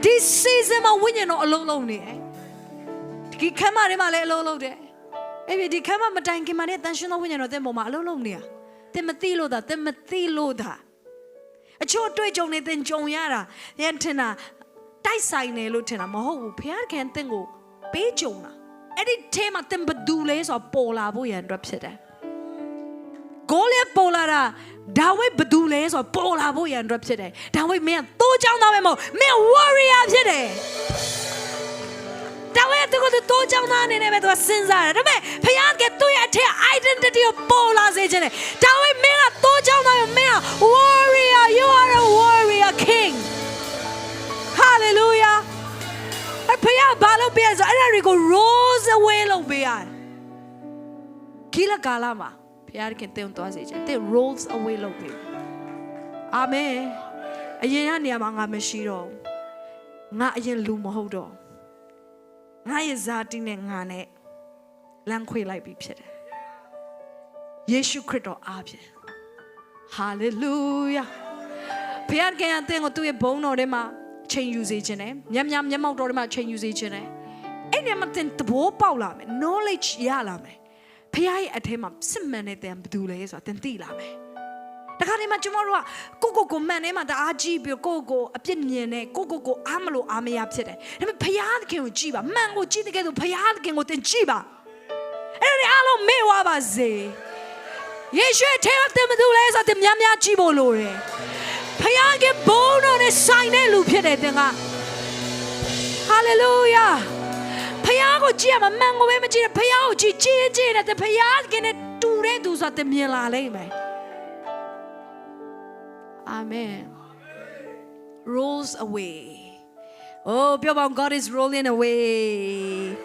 ဒီ season မှာဝိညာဉ်တော်အလုံးလုံးနေတယ်ဒီခမ်းမတွေမှာလည်းအလုံးလုံးတယ်အဲ့ဒီခမ်းမမတိုင်ခင်မှာလည်းတန်ရှင်းသောဝိညာဉ်တော်သင်ပေါ်မှာအလုံးလုံးနေတာသင်မသိလို့သာသင်မသိလို့သာအချို့တွေ့ကြုံနေသင်ကြုံရတာသင်ထင်တာတိုက်ဆိုင်နေလို့ထင်တာမဟုတ်ဘူးဘုရားခင်သင်ကိုပေးကြုံတာအဲ့ဒီထဲမှာသင်ဘဒူလဲဆိုပေါ်လာဖို့ရန်အတွက်ဖြစ်တယ်ဂိုးလေးပေါ်လာတာဒါဝိဒ်ဘဒူလဲဆိုပေါ်လာဖို့ရန်အတွက်ဖြစ်တယ်ဒါဝိဒ်မင်းကတိုးချောင်းသားပဲမဟုတ်မင်း warrior ဖြစ်တယ်ဒါဝိဒ်သူကတိုးချောင်းသားအနေနဲ့ပဲသူကစဉ်းစားတယ်ဒါပေမဲ့ဘုရားကသူ့ရဲ့အထက် identity ကိုပေါ်လာစေခြင်းတယ်ဒါဝိဒ်မင်းကတိုးချောင်းသားပဲမင်းက warrior you are a warrior king hallelujah ဘုရားဘာလို့ပြောဆိုအဲ့ဒါတွေကို rose away လုပ်ပေးရတယ်ကိလကာလာမှာဘုရားခင်တင်သွားစေခြင်းတင် rolls away လုပ်ပေးအာမင်အရင်ကနေရာမှာငါမရှိတော့ငါအရင်လူမဟုတ်တော့ငါရဲ့ဇာတိနဲ့ငါနဲ့လမ်းခွေလိုက်ပြီးဖြစ်တယ်ယေရှုခရစ်တော်အားဖြင့် hallelujah ဘုရားခင်အသင်ကိုသူ့ရဲ့ဘုန်းတော်ထဲမှာချိန်ယူစေခြင်းနဲ့မျက်မှောက်တော်ထဲမှာချိန်ယူစေခြင်းနဲ့အဲ့ဒီမှာသင်သဘောပေါက်လာမယ် knowledge ရလာမယ်ဖခင်ရဲ့အထဲမှာစစ်မှန်တဲ့တဲ့ဘယ်သူလဲဆိုတာသင်သိလာမယ်တခါတည်းမှာကျွန်တော်တို့ကကိုမှန်ထဲမှာတအားကြည့်ပြီးကိုအပြစ်မြင်နေကိုအားမလို့အားမရဖြစ်တယ်ဒါပေမဲ့ဖခင်ကိုကြည့်ပါမှန်ကိုကြည့်တဲ့ကဲဆိုဖခင်ကိုသင်ကြည့်ပါအဲ့ဒီအားလုံးမေ့သွားပါစေယေရှုရဲ့ထဲမှာသင်ဘယ်သူလဲဆိုတာသင်များကြည့်ဖို့လိုတယ်ဖခင်ကဘုန်းတော်နဲ့ဆိုင်တဲ့လူဖြစ်တယ်သင်က hallelujah ဖခင်ကိုကြည့်ရမှာမှန်ကိုပဲမကြည့်နဲ့ဖခင်ကိုကြည့်နေတဲ့ဖခင်ကနဲ့တူတဲ့သူဆိုတာသင်မြင်လာလိမ့်မယ်အာမင် rolls away oh ပြောပါ God is rolling away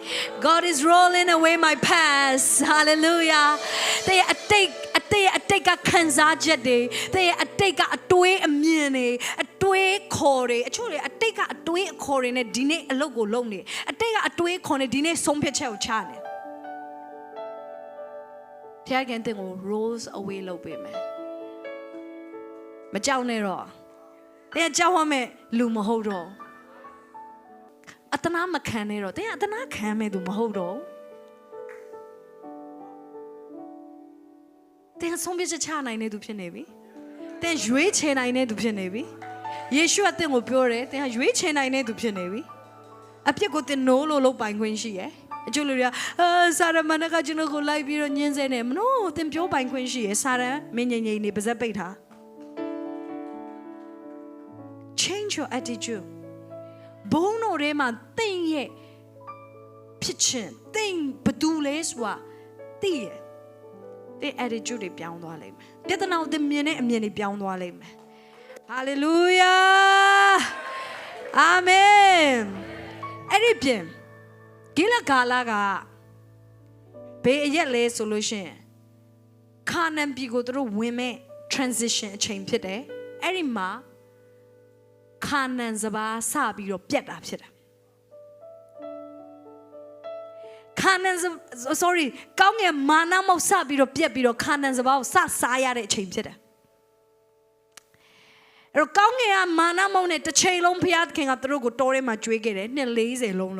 God is rolling away my past hallelujah တဲ့အတိတ်ကခံစားချက်တွေတဲ့အတိတ်ကအတွေးအမြင်တွေအတွေးခေါ်တွေအချို့တွေအတိတ်ကအတွေးအခေါ်တွေနဲ့ဒီနေ့အလုပ်ကိုလုပ်နေအတိတ်ကအတွေးခေါ်နေဒီနေ့ဆုံးဖြတ်ချက်ကိုချနေဖခင်တင်ကို rolls away လုပ်ပေးမယ်မကြောက်နဲ့တော့တဲ့ကြောက်ရမယ်လူမဟုတ်တော့အတနာမခံနဲ့တော့တဲ့အတနာခံမဲ့သူမဟုတ်တော့တဲ့ဆုံးဖြတ်ချက်ချနိုင်တဲ့သူဖြစ်နေပြီတဲ့ရွေးချယ်နိုင်တဲ့သူဖြစ်နေပြီယေရှုအသင်ကိုပြောတယ်တဲ့ရွေးချယ်နိုင်တဲ့သူဖြစ်နေပြီအပြစ်ကိုတင်နိုးလို့လုပ်ပိုင်ခွင့်ရှိရဲ့အကျိုးလူတွေကစာရမဏကကျွန်တော်ကိုလိုက်ပြီးတော့ညှင်းဆဲနေမလို့တင်ပြောပိုင်ခွင့်ရှိရဲ့စာရမင်းငိမ့်နေပါဇက်ပိတ်ထား change your attitude ဘုန်းတော်ထဲမှာသင်ရဲ့ဖြစ်ခြင်းသင်ဘယ်သူလဲဆိုတာသိရဲ့တဲ့ attitude တွေပြောင်းသွားလိမ့်မယ်ပြဿနာကိုသင်မြင်တဲ့အမြင်တွေပြောင်းသွားလိမ့်မယ် hallelujah amen အဲ့ဒီပြင်ဂိလဂါလကဘေးအရက်လဲဆိုလို့ရှိရင်ခါနန်ပြည်ကိုသူတို့ဝင်မဲ့ transition အချိန်ဖြစ်တယ်အဲ့ဒီမှာခါနန်စပါးစပြီးတော့ပြတ်တာဖြစ်တယ်ခါနန်sorry ကောင်းငယ်မာနမောက်စပြီးတော့ပြတ်ပြီးတော့ခါနန်စပါးကိုစစားရတဲ့အချိန်ဖြစ်တယ်အဲ့တော့ကောင်းငယ်ကမာနမောက်နဲ့တစ်ချိန်လုံးဘုရားသခင်ကသူတို့ကိုတောထဲမှာကြွေးခဲ့တယ်နှစ်40လုံး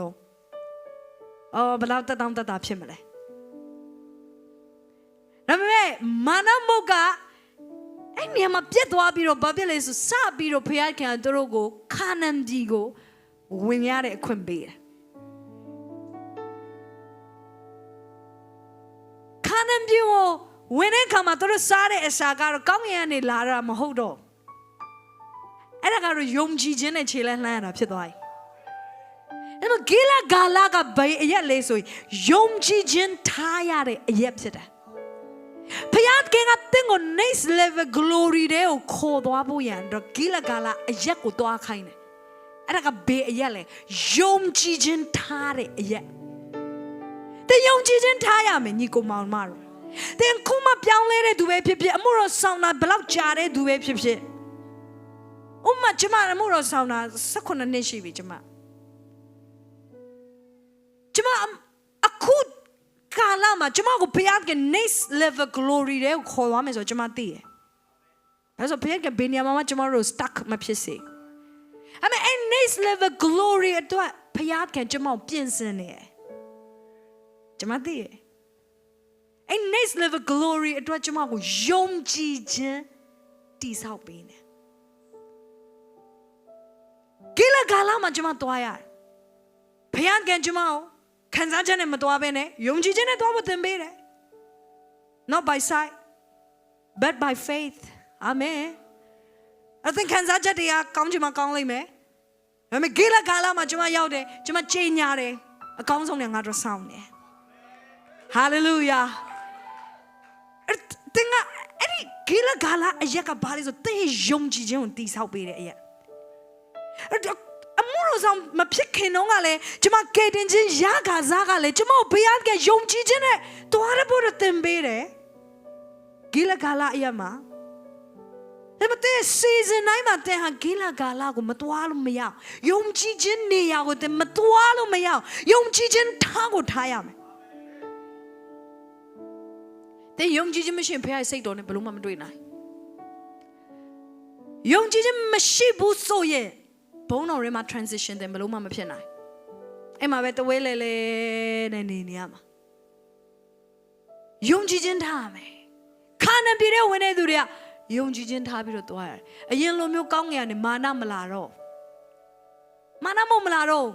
အော်ဘယ်လောက်တောင်းတတာဖြစ်မလဲဒါပေမဲ့မာနမောက်ကအဲ့နေရာမှာပြတ်သွားပြီးတော့ဘာဖြစ်လဲဆိုစပြီးတော့ဘုရားခင်ကသူတို့ကိုခါနန်ပြည်ကိုဝင်ရတဲ့အခွင့်ပေးတယ်ခါနန်ပြည်ကိုဝင်တဲ့အခါမှာသူတို့စားတဲ့အစာကတော့ကောင်းကင်ကနေလာတာမဟုတ်တော့အဲ့ဒါကတော့ယုံကြည်ခြင်းနဲ့ခြေလှမ်းရတာဖြစ်သွားပြီအဲ့တော့ဂိလဂါလကဘယ်အရက်လဲဆိုယုံကြည်ခြင်းထားရတဲ့အရက်ဖြစ်တယ် ဖယားခင်ကတင်းကို next level glory တွေကိုခေါ်သွားဖို့ရန်တော့ဂိလဂါလအရက်ကိုသွားခိုင်းတယ်အဲ့ဒါကဘေးအရက်လေယုံကြည်ခြင်းထားတဲ့အရက်တဲ့ယုံကြည်ခြင်းထားရမယ်ညီကိုမောင်မတို့တဲ့ခုမှပြောင်းလဲတဲ့သူပဲဖြစ်ဖြစ်အမှုတော်ဆောင်တာဘလောက်ကြာတဲ့သူပဲဖြစ်ဖြစ်ဥမကျမအမှုတော်ဆောင်တာ18နှစ်ရှိပြီကျမအခုကာလမှာကျမကိုဘုရားက next level glory တွေကိုခေါ်သွားမယ်ဆိုတော့ကျမသိတယ်။ဒါဆိုဘုရားကဘယ်နေရာမှာကျမတို့ stuck မဖြစ်စေ။အဲ့မဲ့ next level glory အတွက်ဘုရားကကျမကိုပြင်ဆင်နေတယ်။ကျမသိတယ်။အဲ့ next level glory အတွက်ကျမကိုယုံကြည်ခြင်းတည်ဆောက်ပေးနေ။ကိလဂါလမှာကျမသွားရတယ်။ဘုရားကကျမကိုခံစားချက်နဲ့မသွားဘဲနဲ့ယုံကြည်ခြင်းနဲ့သွားဖို့သင်ပေးတယ် not by sight but by faith amen အသင်ခံစားချက်တွေကကောင်းချင်မှကောင်းလိမ့်မယ်ဒါပေမဲ့ဂိလဂါလမှာကျွန်မရောက်တယ်ကျွန်မကြေညာတယ်အကောင်းဆုံးနဲ့ငါတို့ဆောင်တယ် hallelujah သင်ကအဲ့ဒီဂိလဂါလအရက်ကဘာလဲဆိုသင်ယုံကြည်ခြင်းကိုတည်ဆောက်ပေးတဲ့အရက်အမှုတော်ဆောင်မဖြစ်ခင်တော့ကလည်းကျမကယ်တင်ခြင်းရခါစားကလည်းကျမကိုဘုရားကယုံကြည်ခြင်းနဲ့တွားရဖို့သင်ပေးတယ်ဂိလဂါလအရက်မှာဒါပေမဲ့ season တိုင်းမှာတင်ဟာဂိလဂါလကိုမတွားလို့မရယုံကြည်ခြင်းနေရာကိုတင်မတွားလို့မရယုံကြည်ခြင်းထားကိုထားရမယ်တဲ့ယုံကြည်ခြင်းမရှိရင်ဘုရားရဲ့စိတ်တော်နဲ့ဘယ်လို့မှမတွေ့နိုင်ယုံကြည်ခြင်းမရှိဘူးဆိုရင်ဘုံတော်ထဲမှာ transition တယ်ဘယ်လို့မှမဖြစ်နိုင်အဲ့မှာပဲတဝဲလဲလဲနဲ့နေရမှာယုံကြည်ခြင်းထားရမယ်ခါနန်ပြည်တဲ့ဝင်တဲ့သူတွေကယုံကြည်ခြင်းထားပြီးတော့သွားရတယ်အရင်လိုမျိုးကောင်းငယ်ကနေမာနမလာတော့မာနမလာတော့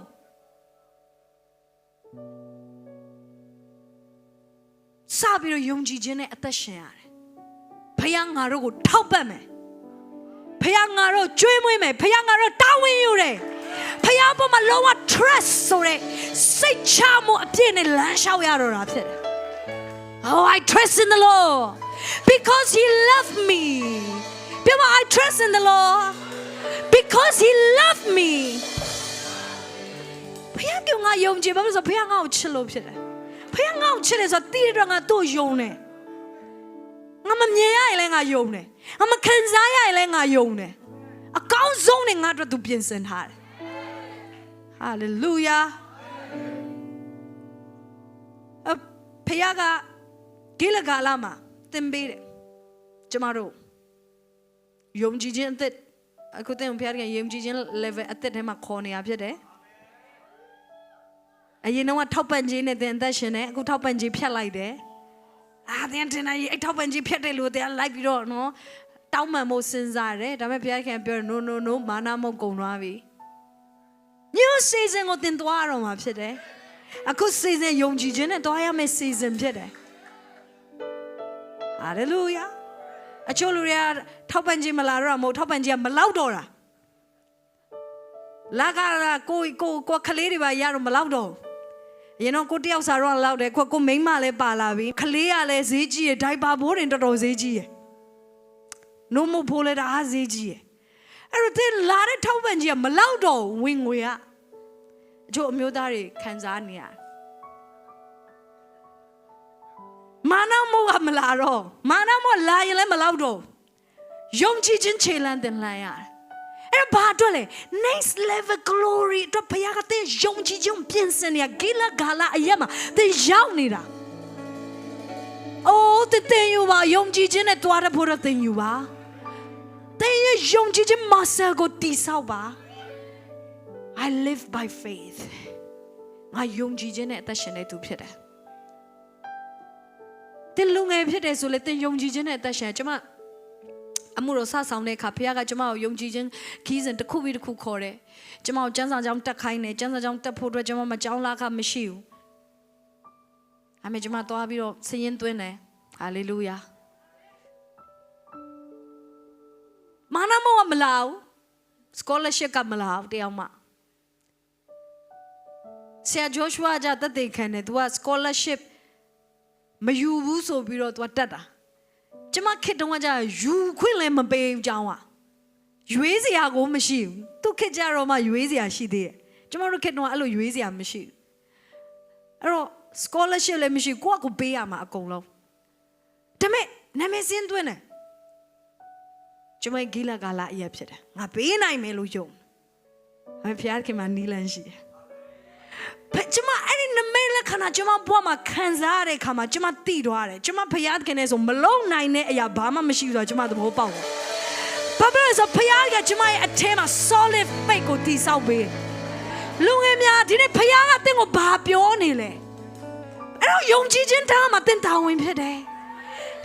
စပြီးတော့ယုံကြည်ခြင်းနဲ့အသက်ရှင်ရတယ်ဖခင်ငါတို့ကိုထောက်ပံ့မယ်ဖခင်ငါတို့ကျွေးမွေးမယ်ဖခင်ငါတို့တာဝန်ယူတယ်ဖခင်ပေါ်မှာလုံးဝ trust ဆိုတဲ့စိတ်ချမှုအပြည့်နဲ့လမ်းလျှောက်ရတော့တာဖြစ်တယ် Oh I trust in the Lord because he loved me ပြောပါ I trust in the Lord because he loved me ဖခင်ကငါယုံကြည်ပါလို့ဆိုဖခင်ငါ့ကိုချစ်လို့ဖြစ်တယ်ဖခင်ငါ့ကိုချစ်တယ်ဆိုတော့တိရတော့ငါတို့ယုံတယ်ငါမမြင်ရရင်လည်းငါယုံတယ်ငါမခံစားရရင်လည်းငါယုံတယ်အကောင်းဆုံးနဲ့ငါတို့သူပြင်ဆင်ထားတယ် Hallelujah ဖခင်ကဂိလဂါလမှာသင်ပေးတယ်ကျမတို့ယုံကြည်ခြင်းအသက်အခုသင်ဖခင်ကယုံကြည်ခြင်း level အသက်ထဲမှာခေါ်နေရဖြစ်တယ်အရင်တော့ထောက်ပံ့ခြင်းနဲ့သင်အသက်ရှင်တယ်အခုထောက်ပံ့ခြင်းဖြတ်လိုက်တယ်သင်တင်နေအဲ့ထောက်ပံ့ခြင်းဖြတ်တယ်လို့သင်လိုက်ပြီးတော့နော်တောင်းပန်ဖို့စဉ်းစားတယ်ဒါပေမဲ့ဘုရားခင်ပြော no မာနမုတ်ကုန်သွားပြီ new season ကိုသင်သွားရမှာဖြစ်တယ်အခု season ယုံကြည်ခြင်းနဲ့သွားရမယ့် season ဖြစ်တယ် hallelujah အချို့လူတွေကထောက်ပံ့ခြင်းမလာတော့မဟုတ်ထောက်ပံ့ခြင်းမလောက်တော့တာလာကကိုခလေးတွေပါရတော့မလောက်တော့ရင်တော့ကိုတယောက်စားတော့လောက်တယ်ကိုမိန်းမလည်းပါလာပြီခလေးကလည်းဈေးကြီးရဒိုင်ပါဘိုးတင်တော်တော်ဈေးကြီးရနို့မဖိုးလည်းတအားဈေးကြီးရအဲ့တော့တင်လာတဲ့ထောက်ပံ့ခြင်းကမလောက်တော့ဝင်ငွေကအချို့အမျိုးသားတွေခံစားနေရမာနမောကမလာတော့မာနမောလာရင်လည်းမလောက်တော့ယုံကြည်ခြင်းခြေလှမ်းတင်လှမ်းရတယ်အဲ့ဘာတော့လဲ next level glory တော့ဘုရားကတဲ့ယုံကြည်ခြင်းပြင်ဆင်နေဂိလဂါလအရက်မှာတဲ့ရောက်နေတာအိုးတဲ့ယူပါယုံကြည်ခြင်းနဲ့တွားရဖို့တော့တဲ့ယူပါတဲ့ယုံကြည်ခြင်း muscle ကိုတိဆောက်ပါ I live by faith ငါယုံကြည်ခြင်းနဲ့အသက်ရှင်နေသူဖြစ်တယ်တဲ့လူငယ်ဖြစ်တယ်ဆိုလေတဲ့ယုံကြည်ခြင်းနဲ့အသက်ရှင်ကျွန်မအမှုတော်ဆဆောင်တဲ့အခါဘုရားကကျွန်မကိုယုံကြည်ခြင်းခီးစဉ်တစ်ခုပြီးတစ်ခုခေါ်တယ်ကျွန်မကိုကျမ်းစာကြောင်းတက်ခိုင်းတယ်ကျမ်းစာကြောင်းတက်ဖို့အတွက်ကျွန်မမကြောင်းလာခမရှိဘူးအမေကျွန်မသွားပြီးတော့စည်ရင်သွင်းတယ်ဟာလေလုယာမာနမောမလာဘူး scholarship ကမလာဘူးတရားမှဆရာဂျိုရှွာကတသက်ခံတယ် तू က scholarship မယူဘူးဆိုပြီးတော့ तू တက်တာ ကျမခစ်တုံးကကြာယူခွင့်လည်းမပေးဘူးကြောင်းอ่ะရွေးစရာကိုမရှိဘူးသူခစ်ကြတော့မှရွေးစရာရှိသေးတယ်ကျမတို့ခစ်တုံးကအဲ့လိုရွေးစရာမရှိဘူးအဲ့တော့ scholarship လည်းမရှိကိုယ့်ကိုပေးရမှာအကုန်လုံးဒါပေမဲ့နာမည်စင်းသွင်းတယ်ကျမဂီလာကလာအရက်ဖြစ်တယ်ငါပေးနိုင်မယ်လို့ယုံအမေဖျားခင်မှာနီးလန်းရှိတယ်ကျမအဲ့ဒီနမိတ်လက္ခဏာကျမဘွားမှာခံစားရတဲ့အခါမှာကျမသိသွားတယ်ကျမဖျားခင်နဲ့ဆိုမလုံနိုင်တဲ့အရာဘာမှမရှိဘူးဆိုတော့ကျမသဘောပေါက်တယ်ဘာဖြစ်လို့ဆိုဖျားကကျမရဲ့အထဲမှာ solid faith ကိုတည်ဆောက်ပေးလူငယ်များဒီနေ့ဖျားကတင့်ကိုဘာပြောနေလဲအဲ့တော့ယုံကြည်ခြင်းထားမှာတင်တာဝင်ဖြစ်တယ်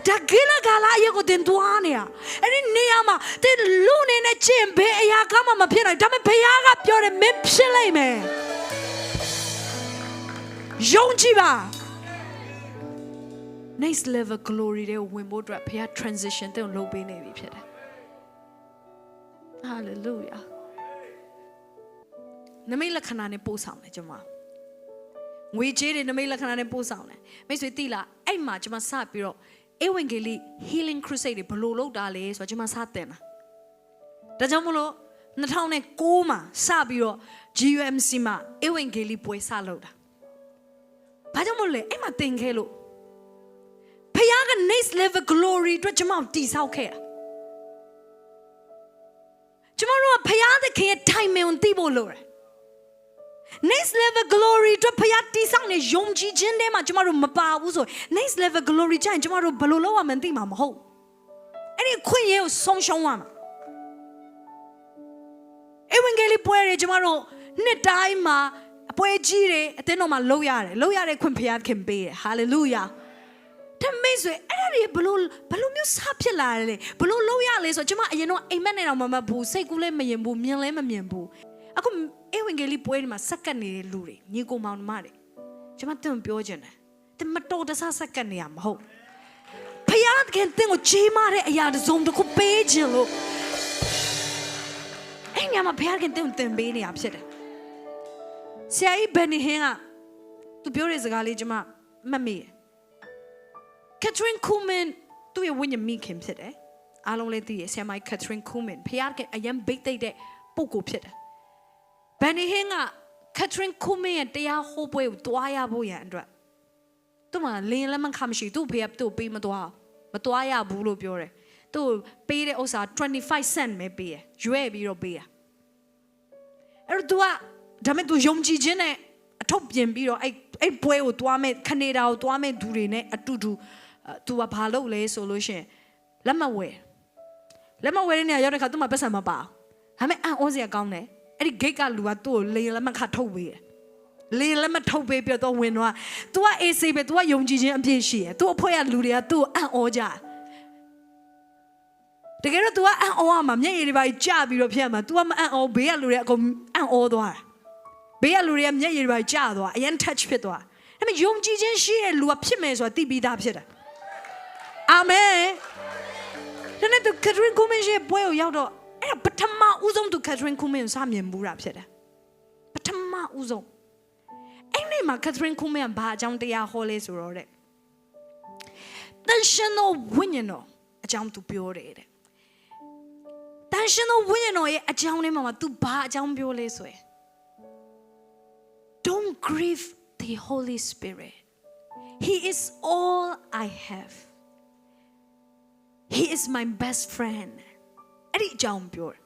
ဒါဂိလာဂါလာရဲ့ကိုတင်သွားနေရအဲ့ဒီနေရာမှာတင်လူနေနဲ့ကျင့်ဘယ်အရာကမှမဖြစ်နိုင်ဒါပေမဲ့ဘုရားကပြောတယ်မင်းဖြစ်လိမ့်မယ်ယုံကြည်ပါ next level glory တွေဝင်ဖို့အတွက်ဘုရား transition တင်လုပ်ပေးနေပြီဖြစ်တယ် hallelujah နမိတ်လက္ခဏာနဲ့ပို့ဆောင်တယ်ကျွန်မငွေကြေးတွေနမိတ်လက္ခဏာနဲ့ပို့ဆောင်တယ်မိတ်ဆွေသိလားအဲ့မှာကျွန်မစပြီးတော့ဧဝံဂေလိ healing crusade တွေဘယ်လိုလုပ်တာလဲဆိုတော့ကျွန်မစတင်တာဒါကြောင့်မလို့2009မှာစပြီးတော့ GUMC မှာဧဝံဂေလိပွဲစလုပ်တာဘာကြောင့်မလို့လဲအဲ့မှာသင်ခဲ့လို့ဖခင်က next level glory အတွက်ကျွန်မတည်ဆောက်ခဲ့တာကျွန်မတို့ကဖခင်သခင်ရဲ့ timing ကိုသိဖို့လိုတယ်next level glory တို့ဖျားတီးဆောင်နေယုံကြည်ခြင်းထဲမှာကျမတို့မပါဘူးဆို next level glory ကျရင်ကျမတို့ဘယ်လိုလုပ်ရမှန်းသိမှာမဟုတ်အဲ့ဒီခွင့်ရကိုဆုံးရှုံးရမှာဧဝံဂေလိပွဲတွေကျမတို့နှစ်တိုင်းမှာအပွဲကြီးတွေအသင်းတော်မှာလုပ်ရတဲ့ခွင့်ဖျားခင်ပေးတယ် hallelujah တမင်းဆိုအဲ့ဒါတွေဘလို့မျိုးစဖြစ်လာတယ်လေဘလို့လုပ်ရလဲဆိုကျမအရင်တော့အိမ်မက်နဲ့တော့မမတ်ဘူးစိတ်ကူးလည်းမရင်ဘူးမြင်လည်းမမြင်ဘူးအခုဧဝံဂေလိပွဲတွေမှာစက္ကန့်နေတဲ့လူတွေညီကိုမောင်နှမတွေကျွန်မတင်ပြောချင်တယ်တင်မတော်တဆစက္ကန့်နေရမဟုတ်ဖယားခင်တင်ကိုကြီးမားတဲ့အရာတစ်စုံတစ်ခုပေးခြင်းလို့အဲ့ညမှာဖယားခင်တင်ပေးနေရဖြစ်တယ်ဆရာကြီးဘယ်နေဟင်းကသူပြောတဲ့စကားလေးကျွန်မမှတ်မိတယ်ကက်ထရင်ကူမန်သူ့ရဲ့ဝိညာဉ်မိခင်ဖြစ်တယ်အားလုံးလည်းသိရဆရာမကက်ထရင်ကူမန်ဖယားခင်အရင်ဘိတ်သိတဲ့ပုဂ္ဂိုလ်ဖြစ်တယ်ဘန်နီဟင်းကကက်ထရင်ကူမန်ရဲ့တရားဟောပွဲကိုတွားရဖို့ရန်အတွက်သူမှလင်းလက်မခမရှိသူ့ဖေကသူ့ပေးမတွားရဘူးလို့ပြောတယ်သူ့ပေးတဲ့ဥစ္စာ25 cent ပဲပေးရရွေးပြီးတော့ပေးရအဲ့တော့ तू ကဒါမဲ့ तू ယုံကြည်ခြင်းနဲ့အထုတ်ပြင်ပြီးတော့အဲ့ပွဲကိုတွားမဲ့ကနေဒါကိုတွားမဲ့သူတွေနဲ့အတူတူ तू ကဘာလုပ်လဲဆိုလို့ရှိရင်လက်မဝယ်တဲ့နေရာရောက်တဲ့ခါ तू မှပတ်စံမပါဒါမဲ့အံ့ဩစရာကောင်းတယ်အဲ့ဒီ gate ကလူကသူ့ကိုလေလက်မခထုတ်ပေးတယ်လေလက်မထုတ်ပေးပြီးတော့ဝင်တော့ तू က AC ပဲ तू ကယုံကြည်ခြင်းအပြည့်ရှိတယ် तू အဖွဲရလူတွေက तू ကိုအံ့ဩကြတကယ်တော့ तू ကအံ့ဩရမှာမျက်ရည်တွေပါကြပြီးတော့ဖြစ်ရမှာ तू ကမအံ့ဩဘေးကလူတွေအကုန်အံ့ဩသွားတာဘေးကလူတွေကမျက်ရည်တွေပါကြသွားအရင် touch ဖြစ်သွားဒါပေမဲ့ယုံကြည်ခြင်းရှိတဲ့လူကဖြစ်မယ်ဆိုတာသိပြီးသားဖြစ်တယ်အာမင်ဒါနဲ့ ကက်ထရင်ကူမန်ရဲ့ပွဲကိုရောက်တော့အဲ့ပထမဦးဆုံးသူကက်ထရင်ကူမန်စမြင်ဘူးတာဖြစ်တယ်ပထမဦးဆုံးအဲ့ဒီမှာကက်ထရင်ကူမန်ဘာအကြောင်းတရားဟောလဲဆိုတော့တဲ့တန်ရှင်တော်ဝိညာဉ်တော်အကြောင်းသူပြောတယ်တဲ့တန်ရှင်တော်ဝိညာဉ်တော်ရဲ့အကြောင်းထဲမှာသူဘာအကြောင်းပြောလဲဆိုရင် Don't grieve the Holy Spirit He is all I have He is my best friendအဲ့ဒီအကြောင်းပြောတယ်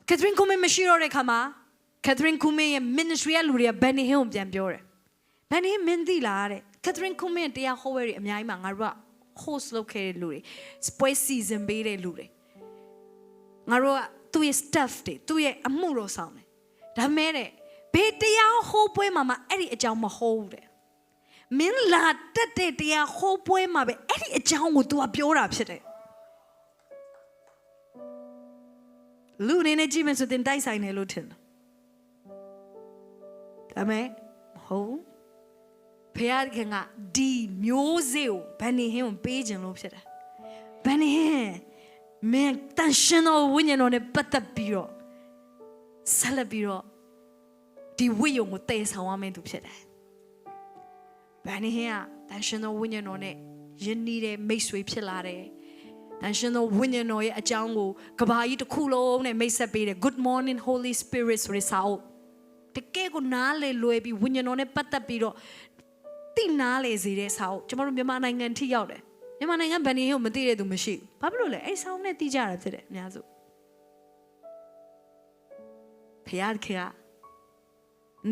ကက်ထရင်ကူမန်မရှိတော့တဲ့ခါမှာကက်ထရင်ကူမန်ရဲ့ ministry ရဲ့လူတွေကဘန်နီဟင်းကိုပြန်ပြောတယ်ဘန်နီဟင်းမင်းသိလားတဲ့ကက်ထရင်ကူမန်တရားဟောဝဲတွေအများကြီးမှာငါတို့က host လုပ်ခဲ့တဲ့လူတွေပွဲစီစဉ်ပေးတဲ့လူတွေငါတို့ကသူ့ရဲ့ staff တွေသူ့ရဲ့အမှုတော်ဆောင်တယ်ဒါမဲ့တဲ့ဘေးတရားဟောပွဲမှာအဲ့ဒီအကြောင်းမဟောဘူးတဲ့မင်းလာတက်တဲ့တရားဟောပွဲမှာပဲအဲ့ဒီအကြောင်းကို तू ကပြောတာဖြစ်တယ်လူနေနဲ့ကြည့်မယ်ဆိုတင်တိုက်ဆိုင်တယ်လို့ထင်တယ်ဒါမဲ့ဟုတ်ဖခင်ကဒီမျိုးစေ့ကိုဘန်နီဟင်းကိုပေးခြင်းလို့ဖြစ်တယ်ဘန်နီဟင်းမင်းတန်ရှင်တော်ဝိညာဉ်တော်နဲ့ပတ်သက်ပြီးတော့ဆက်လက်ပြီးတော့ဒီဝိယုံကိုတည်ဆောင်ရမယ်သူဖြစ်တယ်ဘန်နီဟင်းကတန်ရှင်တော်ဝိညာဉ်တော်နဲ့ ယဉ်နီးတဲ့မိတ်ဆွေဖြစ်လာတယ်တန်ရှင်သောဝိညာဉ်တော်ရဲ့အကြောင်းကိုကဘာကြီးတစ်ခုလုံးနဲ့မိတ်ဆက်ပေးတယ် Good morning Holy Spirit ဆိုတဲ့စာအုပ်တကယ်ကိုနားလေလွယ်ပြီးဝိညာဉ်တော်နဲ့ပတ်သက်ပြီးတော့သိနားလေစေတဲ့စာအုပ်ကျွန်တော်တို့မြန်မာနိုင်ငံထိရောက်တယ်မြန်မာနိုင်ငံဗန်နီဟိုမသိတဲ့သူမရှိဘူးဘာဖြစ်လို့လဲအဲ့စာအုပ်နဲ့သိကြတာဖြစ်တယ်အများစုဖခင်က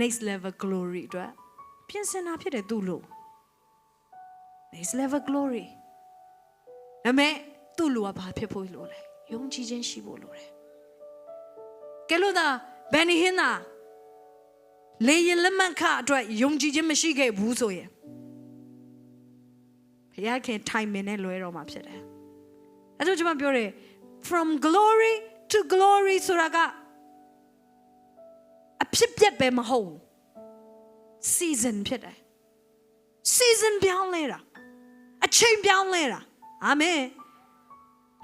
next level glory အတွက်ပြင်ဆင်တာဖြစ်တယ်သူ့လို့ next level glory ဒါပေမဲ့သူ့လူကဘာဖြစ်ဖို့လို့လဲယုံကြည်ခြင်းရှိဖို့လိုတယ်ကဲလို့သာဘန်နီဟင်းသာလေရင်လက်မှတ်ခအတွက်ယုံကြည်ခြင်းမရှိခဲ့ဘူးဆိုရင်ဘုရားခင် timing နဲ့လွဲတော့မှာဖြစ်တယ်အဲ့ဒါကျွန်မပြောတယ် from glory to glory ဆိုတာကအဖြစ်ပြက်ပဲမဟုတ် season ဖြစ်တယ် season ပြောင်းလဲတာအချိန်ပြောင်းလဲတာအာမင်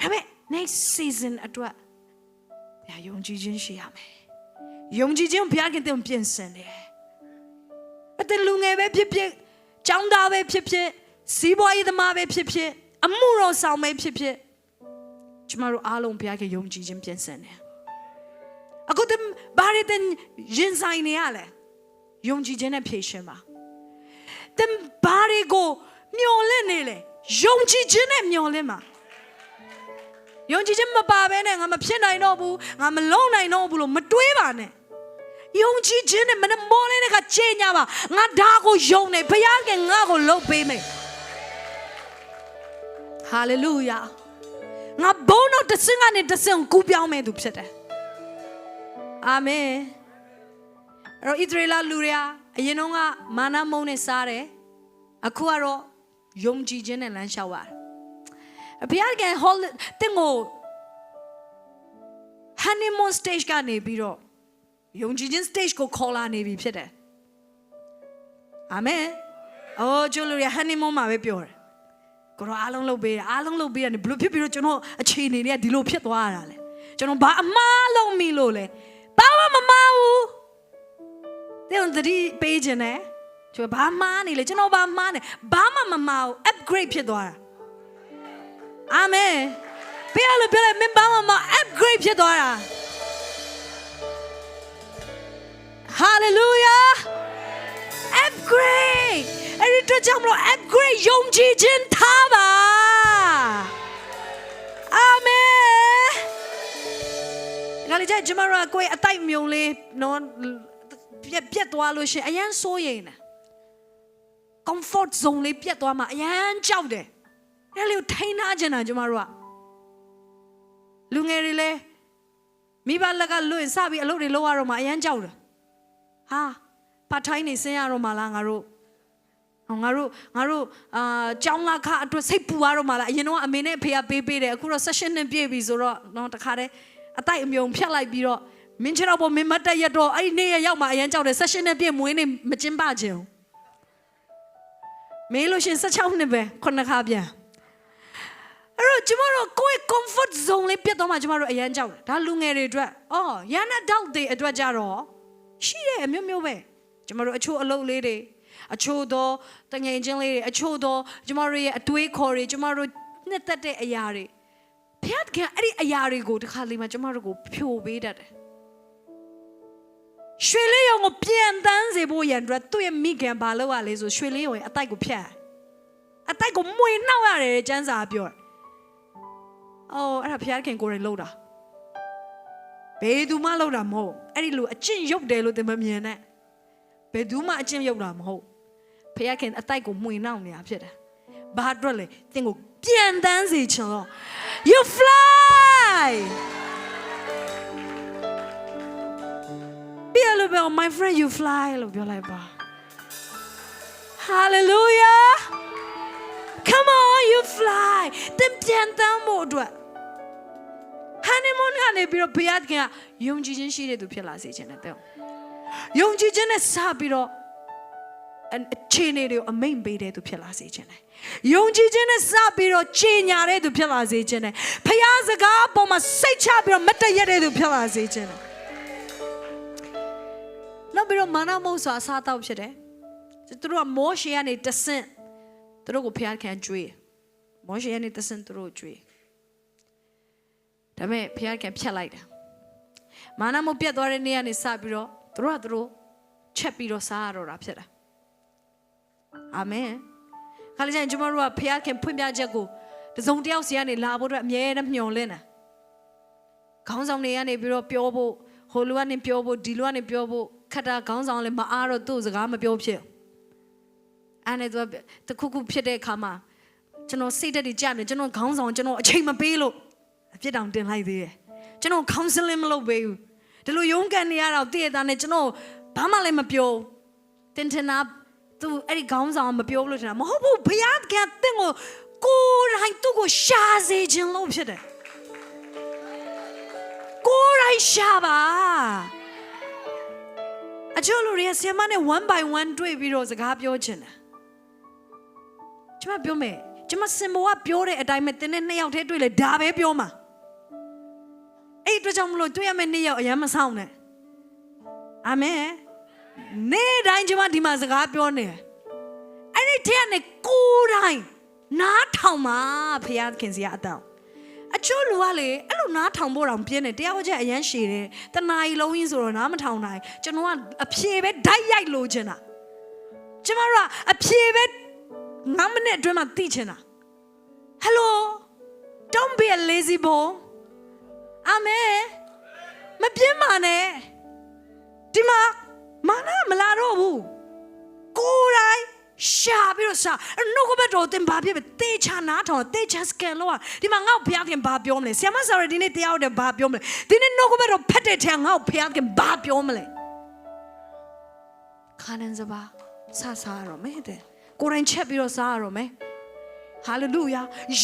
ဒါပေမဲ့ next season အတွက်ဘုရားယုံကြည်ခြင်းရှိရမယ်ယုံကြည်ခြင်းဘုရားခင်တင်ပြင်ဆင်တယ်အတလူငယ်ပဲဖြစ်ဖြစ်ကျောင်းသားပဲဖြစ်ဖြစ်စီးပွားရေးသမားပဲဖြစ်ဖြစ်အမှုတော်ဆောင်ပဲဖြစ်ဖြစ်ကျမတို့အားလုံးဘုရားခင်ယုံကြည်ခြင်းပြင်ဆင်တယ်အခုတည်းဘာရတဲ့ရင်ဆိုင်နေရလဲယုံကြည်ခြင်းနဲ့ဖြည့်ရှင်ပါတည်းဘာတွေကိုမျော်လင့်နေလဲယုံကြည်ခြင်းနဲ့မျော်လင့်ပါယုံကြည်ခြင်းမပါဘဲနဲ့ငါမဖြစ်နိုင်တော့ဘူးငါမလုံးနိုင်တော့ဘူးလို့မတွေးပါနဲ့ယုံကြည်ခြင်းနဲ့မနဲ့မောလေးကချေညာပါငါဒါကိုယုံနေဘုရားကငါ့ကိုလုပ်ပေးမယ်ဟာလေလုယာငါဘုန်းတော်တဆင့်ကနေတဆင့်ကူးပြောင်းမယ်သူဖြစ်တယ်အာမင်အဲ့တော့ဣသရေလလူတွေကအရင်တော့ကမာနမုန်းနဲ့စားတယ်အခုကတော့ယုံကြည်ခြင်းနဲ့လမ်းလျှောက်ရတယ်ဘုရားကဟောတင်ကို honeymoon stage ကနေပြီးတော့ယုံကြည်ခြင်း stage ကိုခေါ်လာနေပြီဖြစ်တယ်အာမင်အော်ကျလို့ရ honeymoon မှာပဲပြောတယ်ကိုတော့အားလုံးလုပ်ပေးတယ်အားလုံးလုပ်ပေးတယ်ဘလို့ဖြစ်ပြီးတော့ကျွန်တော်အခြေအနေတွေကဒီလိုဖြစ်သွားတာလေကျွန်တော်ဘာအမှားလုပ်မိလို့လဲဘာမှမမှားဘူးတဲ့တတိပေးခြင်းနဲ့ကျွန်တော်ဘာမှားနေလဲကျွန်တော်ဘာမှားနေဘာမှမမှားဘူး upgrade ဖြစ်သွားတာအာမင်ဘယ်လိုပြောလဲမင်းဘာမှမ upgrade ဖြစ်သွားတာ hallelujah upgrade အဲ့ဒီတော့ကြောင့်မလို့ upgrade ယုံကြည်ခြင်းထားပါအာမင်ဒါလည်းကျွန်တော်ကကိုယ်အတိုက်မြုံလေးနော်ပြက်သွားလို့ရှိရင်အရန်စိုးရိမ်တယ် comfort zone လေးပြက်သွားမှအရန်ကြောက်တယ်အဲ့လိုထိန်းထားကြတာကျွန်တော်တို့ကလူငယ်တွေလည်းမိဘလက်ကလွင့်စပြီးအလုပ်တွေလုပ်ရတော့မှအရန်ကြောက်တယ်ဟာပါထိုင်းနေဆင်းရတော့မှလားငါတို့ကျောင်းကခအတွက်စိတ်ပူရတော့မှလားအရင်တော့အမေနဲ့အဖေကပေးတယ်အခုတော့ session နဲ့ပြည့်ပြီဆိုတော့တော့တခါတည်းအတိုက်အမြုံဖြတ်လိုက်ပြီးတော့မင်းချတော့မင်းမတက်ရတော့အဲ့ဒီနေ့ရောက်မှအရန်ကြောက်တယ် session နဲ့ပြည့်မွေးနေမကျင်းပခြင်းမေးလို့ရှင်16နှစ်ပဲခုနှစ်ခါပြန်အဲ့တော့ကျမတို့ကိုယ့် comfort zone လေးပြတ်တော့မှကျမတို့အရန်ကြောက်တယ်ဒါလူငယ်တွေအတွက်ရန်အတော့တွေအတွက်ကြတော့ရှိတယ်အမျိုးမျိုးပဲကျမတို့အချို့အလုပ်လေးတွေအချို့တော့တငယ်ချင်းလေးတွေအချို့တော့ကျမတို့ရဲ့အတွေးခေါ်တွေကျမတို့နှစ်သက်တဲ့အရာတွေဘုရားကအဲ့ဒီအရာတွေကိုတစ်ခါလေးမှကျမတို့ကိုဖြိုပေးတတ်တယ်ရွှေလေးရုံကိုပြန်တန်းစေဖို့ရန်အတွက်သူ့ရဲ့မိခင်ဘာလုပ်ရလဲဆိုရွှေလေးရုံရဲ့အတိုက်ကိုဖြတ်အတိုက်ကိုမွေနှောက်ရတယ်ကျန်းစာပြောတယ်အဲ့ဒါဘုရားခင်ကိုယ်တိုင်လုပ်တာဘယ်သူမှလုပ်တာမဟုတ်အဲ့ဒီလိုအကျင့်ရုပ်တယ်လို့သင်မမြင်နဲ့ဘယ်သူမှအကျင့်ရုပ်တာမဟုတ်ဘုရားခင်အတိုက်ကိုမှွေနှောက်နေတာဖြစ်တယ်ဘာအတွက်လဲသင်ကိုပြန်တန်းစေချင်လို့ you fly be a little bit my friend you fly လို့ပြောလိုက်ပါ hallelujah come on you fly သင်ပြန်တန်းဖို့အတွက် honeymoon ကနေပြီးတော့ဘုရားခင်ကယုံကြည်ခြင်းရှိတဲ့သူဖြစ်လာစေခြင်းနဲ့တဲ့ယုံကြည်ခြင်းနဲ့စပြီးတော့အခြေအနေတွေကိုအမိန့်ပေးတဲ့သူဖြစ်လာစေခြင်းနဲ့ယုံကြည်ခြင်းနဲ့စပြီးတော့ခြေညာတဲ့သူဖြစ်လာစေခြင်းနဲ့ဘုရားစကားအပေါ်မှာစိတ်ချပြီးတော့မတည့်ရတဲ့သူဖြစ်လာစေခြင်းနဲ့နောက်ပြီးတော့မာနမုတ်စွာအစားတောက်ဖြစ်တယ်သူတို့ကမောရှေကနေတဆင့်သူတို့ကိုဘုရားခင်ကြွေး မောရှေကနေတဆင့်သူတို့ကြွေဒါပေမဲ့ဖခင်ဖြတ်လိုက်တာမာနမှုပြတ်သွားတဲ့နေ့ကနေစပြီးတော့သူတို့ချက်ပြီးတော့စားရတော့တာဖြစ်တာအာမင်ခါလေးကျရင်ကျွန်တော်တို့ကဖခင်ဖွင့်ပြချက်ကိုတစုံတစ်ယောက်စီကနေလာဖို့အတွက်အမြဲတမ်းမျှော်လင့်တာခေါင်းဆောင်တွေကနေပြီးတော့ပြောဖို့ဟိုလူကနေပြောဖို့ဒီလူကနေပြောဖို့ခက်တာခေါင်းဆောင်လည်းမအားတော့သူ့စကားမပြောဖြစ်အဲ့နဲ့သူကတခုခုဖြစ်တဲ့အခါမှာကျွန်တော်စိတ်တက်တွေကြတယ်ကျွန်တော်ခေါင်းဆောင်ကျွန်တော်အချိန်မပေးလို့အပြစ်တောင်တင်လိုက်သေးတယ်ကျွန်တော် counseling မလုပ်ပေးဘူးဒီလိုရုန်းကန်နေရတော့တည့်ရတာနဲ့ကျွန်တော်ဘာမှလည်းမပြောတင်ထနာသူအဲ့ဒီခေါင်းဆောင်မပြောလို့ထင်တာမဟုတ်ဘူးဘုရားကတင့်ကိုတိုင်းသူ့ကိုရှာစေခြင်းလို့ဖြစ်တယ်ကိုတိုင်းရှာပါအချို့လူတွေကဆီယမနဲ့ one by one တွေ့ပြီးတော့စကားပြောချင်တယ်ကျွန်မပြောမယ်ကျွန်မစင်မောကပြောတဲ့အတိုင်းပဲတင်းနဲ့နှစ်ယောက်တည်းတွေ့လေဒါပဲပြောမှာအဲ့အတွက်ကြောင့်မလို့တွေ့ရမယ့်နှစ်ယောက်အရင်မဆောင်နဲ့အာမင်နေ့တိုင်းကျွန်မဒီမှာစကားပြောနေအဲ့ဒီထဲကနေကိုယ်တိုင်းနားထောင်ပါဖခင်စီကအတောင်အချို့လူကလေအဲ့လိုနားထောင်ဖို့တောင်ပြင်းတယ်တရားဟောချက်အရန်ရှည်တယ်တနာရီလုံးကြီးဆိုတော့နားမထောင်နိုင်ကျွန်တော်ကအဖြေပဲဓာတ်ရိုက်လို့ချင်တာကျွန်တော်ကအဖြေပဲ9မိနစ်အတွင်းမှာသိချင်တာ Hello don't be a lazy boy အာမင်မပြင်းပါနဲ့ဒီမှာမာနမလာတော့ဘူးကိုယ်တိုင်ရှာပြီးတော့နှုတ်ကပတ်တော်တင်ဘာဖြစ်ပဲတေချာနားထောင်တေချာစကန်လို့ဒီမှာငါ့ဘုရားခင်ဘာပြောမလဲဆရာမဆရာဒီနေ့တရားတော်ဘာပြောမလဲဒီနေ့နှုတ်ကပတ်တော်ဖတ်တဲ့ထဲငါ့ဘုရားခင်ဘာပြောမလဲခါနန်စပါစားရမယ်တဲ့ကိုယ်တိုင်ချက်ပြီးတော့စားရမယ်ဟာလေလုယာ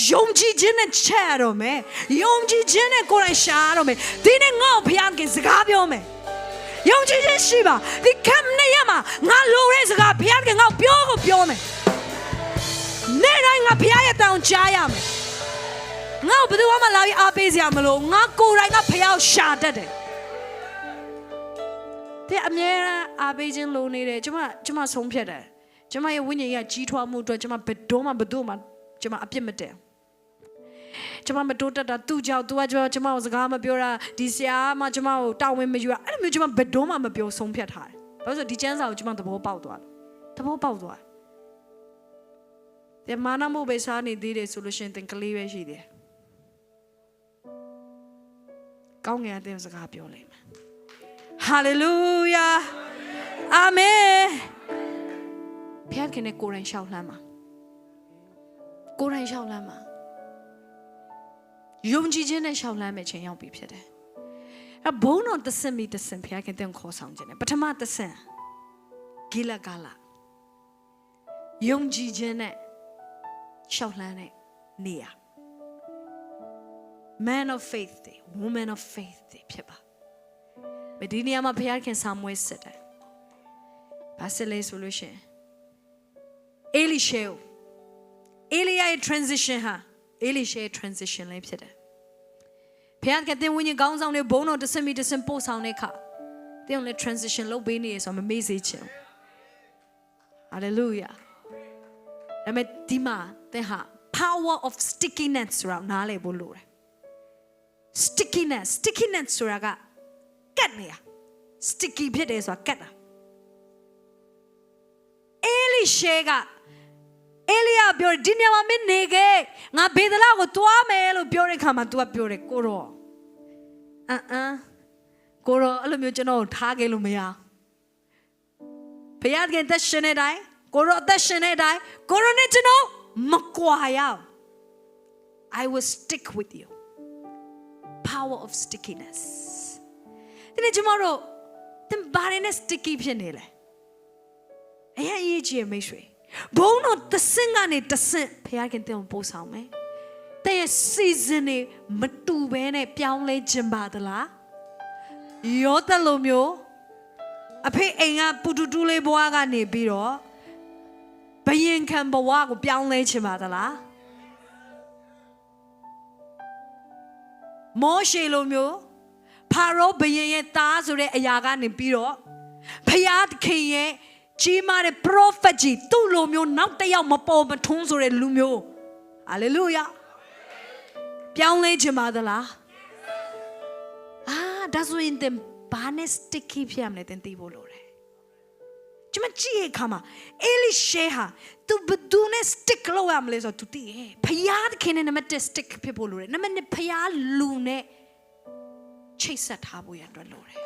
ယုံကြည်ခြင်းနဲ့ချက်ရတော့မယ်ယုံကြည်ခြင်းနဲ့ကိုယ်တိုင်ရှာရတော့မယ်ဒီနေ့ငါ့ဘုရားခင်စကားပြောမယ်ယုံကြည်ခြင်းရှိပါဒီကမ်းနေရမှာငါလိုတဲ့စကားဘုရားကငါ့ပြောကိုပြောမယ်နေ့တိုင်းငါဘုရားရဲ့တောင်းကြားရမယ်ငါ့ဘယ်သူမှလာပြီးအားပေးစရာမလိုငါကိုယ်တိုင်ကဘုရားကိုရှာတတ်တယ်တဲ့အမြဲတမ်းအားပေးခြင်းလိုနေတယ်ကျွန်မဆုံးဖြတ်တယ်ကျွန်မရဲ့ဝိညာဉ်ရေးကြီးထွားမှုအတွက်ကျွန်မဘယ်တော့မှကျွန်မအပြစ်မတည်ကျွန်မမတိုးတက်တာသူ့ကြောင့်သူကကျွန်မကိုစကားမပြောတာဒီဆရာမကျွန်မကိုတာဝန်မယူတာအဲ့လိုမျိုးကျွန်မဘယ်တော့မှမပြောဆုံးဖြတ်ထားတယ်ဘာလို့ဆိုဒီကျမ်းစာကိုကျွန်မသဘောပေါက်သွားတယ်မာနမှုပဲစားနေသေးတယ်ဆိုလို့ရှိရင်သင်ကလေးပဲရှိတယ်ကောင်းငင်အသင်စကားပြောလိမ့်မယ်ဟာလေလုယာအာမင်ဘုရားခင်နဲ့ကိုယ်တိုင်ရှောက်လှမ်းပါယုံကြည်ခြင်းနဲ့ရှောက်လှမ်းမဲ့ခြင်းရောက်ပြီဖြစ်တယ်အဲ့ဘုန်းတော်တဆင့်မိတဆင့်ဘုရားခင်တင့်ခေါ်ဆောင်ခြင်းနဲ့ပထမတဆင့်ဂိလဂါလယုံကြည်ခြင်းနဲ့ရှောက်လှမ်းတဲ့နေရာ man of faith တွေ woman of faith တွေဖြစ်ပါဒီနေရာမှာဘုရားခင်ဆာမွေးစစ်တယ်ဘာစစ်လဲဆိုလို့ရှိရင်အေလိရှေရဲ့ transition ဟာအေလိရှေရဲ့ transition လေးဖြစ်တယ်ဘုရားကတင်ဝိညာဉ်ကောင်းဆောင်တွေဘုန်းတော်တဆင့်မိတဆင့်ပို့ဆောင်တဲ့အခါတင်လည်း transition လုပ်ပေးနေရဆိုမမေ့စေချင် hallelujah ဒါပေမဲ့ဒီမှာတင်ဟာ power of stickiness ဆိုတာနားလည်ဖို့လိုတယ် stickiness ဆိုတာကကတ်နေရ sticky ဖြစ်တယ်ဆိုတာကတ်တာအေလိရှေကအေလိယပြောဒီညမှာမင်းနေခဲ့ငါဘေဒလာကိုတွားမယ်လို့ပြောတဲ့ခါမှာ तू ကပြောတယ်ကိုရောအဲ့လိုမျိုးကျွန်တော်ထားခဲ့လို့မရဘုရားခင်သက်ရှင်တဲ့အတိုင်းကိုရောအသက်ရှင်တဲ့အတိုင်းကိုရောနဲ့ကျွန်တော်မကွာရအောင် I will stick with you power of stickiness ဒီနေ့ကျွန်တော်တို့တင်ဘာနဲ့ sticky ဖြစ်နေလဲအရေးကြီးမိတ်ဆွေဘုန်းတော်တဆင့်ကနေတဆင့်ဘုရားခင်တင်ကိုပို့ဆောင်မယ်တဲ့ season တွေမတူဘဲနဲ့ပြောင်းလဲခြင်းပါသလားရောတလိုမျိုးအဖေအိမ်ကပူတူတူလေးဘွားကနေပြီးတော့ဘယင်ခံဘဝကိုပြောင်းလဲခြင်းပါသလားမောရှေလိုမျိုးဖာရောဘယင်ရဲ့သားဆိုတဲ့အရာကနေပြီးတော့ဘုရားသခင်ရဲ့ကြီးမားတဲ့ prophet ကြီးသူ့လိုမျိုးနောက်တစ်ယောက်မပေါ်မထွန်းဆိုတဲ့လူမျိုး Hallelujah ပြောင်းလဲခြင်းပါသလားဒါဆိုရင်တင်ဘာနဲ့ sticky ဖြစ်ရမလဲတင်သိဖို့လိုတယ်ကျွန်မကြည့်ရခါမှာအေလိရှေဟာ तू ဘယ်သူနဲ့ stick လုပ်ရမလဲဆိုတော့ तू သိရဲ့ဖယားသခင်နဲ့နံပါတ်1 stick ဖြစ်ဖို့လိုတယ်နံပါတ်2ဖယားလူနဲ့ချိတ်ဆက်ထားဖို့ရအတွက်လိုတယ်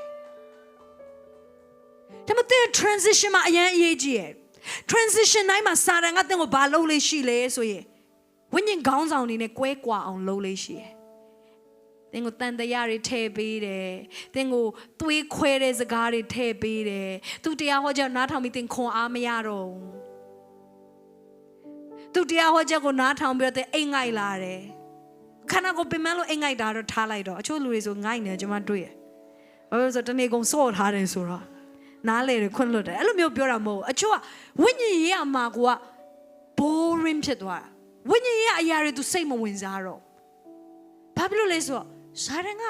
ဒါမှမဟုတ် transition မှာအရင်အရေးကြီးရဲ့ transition တိုင်းမှာစာတန်ကတင့်ကိုဘာလုပ်လို့ရှိလဲဆိုရင်ဝိညာဉ်ခေါင်းဆောင်နေနဲ့ကွဲကွာအောင်လုပ်လို့ရှိရဲ့သင်ကိုတန်တရားတွေထည့်ပေးတယ်သင်ကိုသွေးခွဲတဲ့စကားတွေထည့်ပေးတယ်သူတရားဟောချက်နားထောင်ပြီးသင်ခွန်အားမရတော့သူတရားဟောချက်ကိုနားထောင်ပြီးတော့သင်အိမ်ငိုက်လာတယ်ခန္ဓာကိုယ်ပင်မလို့အိမ်ငိုက်တာတော့ထားလိုက်တော့အချို့လူတွေဆိုငိုက်နေကျွန်မတွေ့ရဘာလို့ဆိုတနေ့ကုန်စော့ထားတယ်ဆိုတော့နားလေတွေခွန့်လွတ်တယ်အဲ့လိုမျိုးပြောတာမဟုတ်အချို့ကဝိညာဉ်ရေးအမှာကိုက boring ဖြစ်သွားတာဝိညာဉ်ရေးအရာတွေသူစိတ်မဝင်စားတော့ဘာဖြစ်လို့လဲဆိုတော့စာရန်က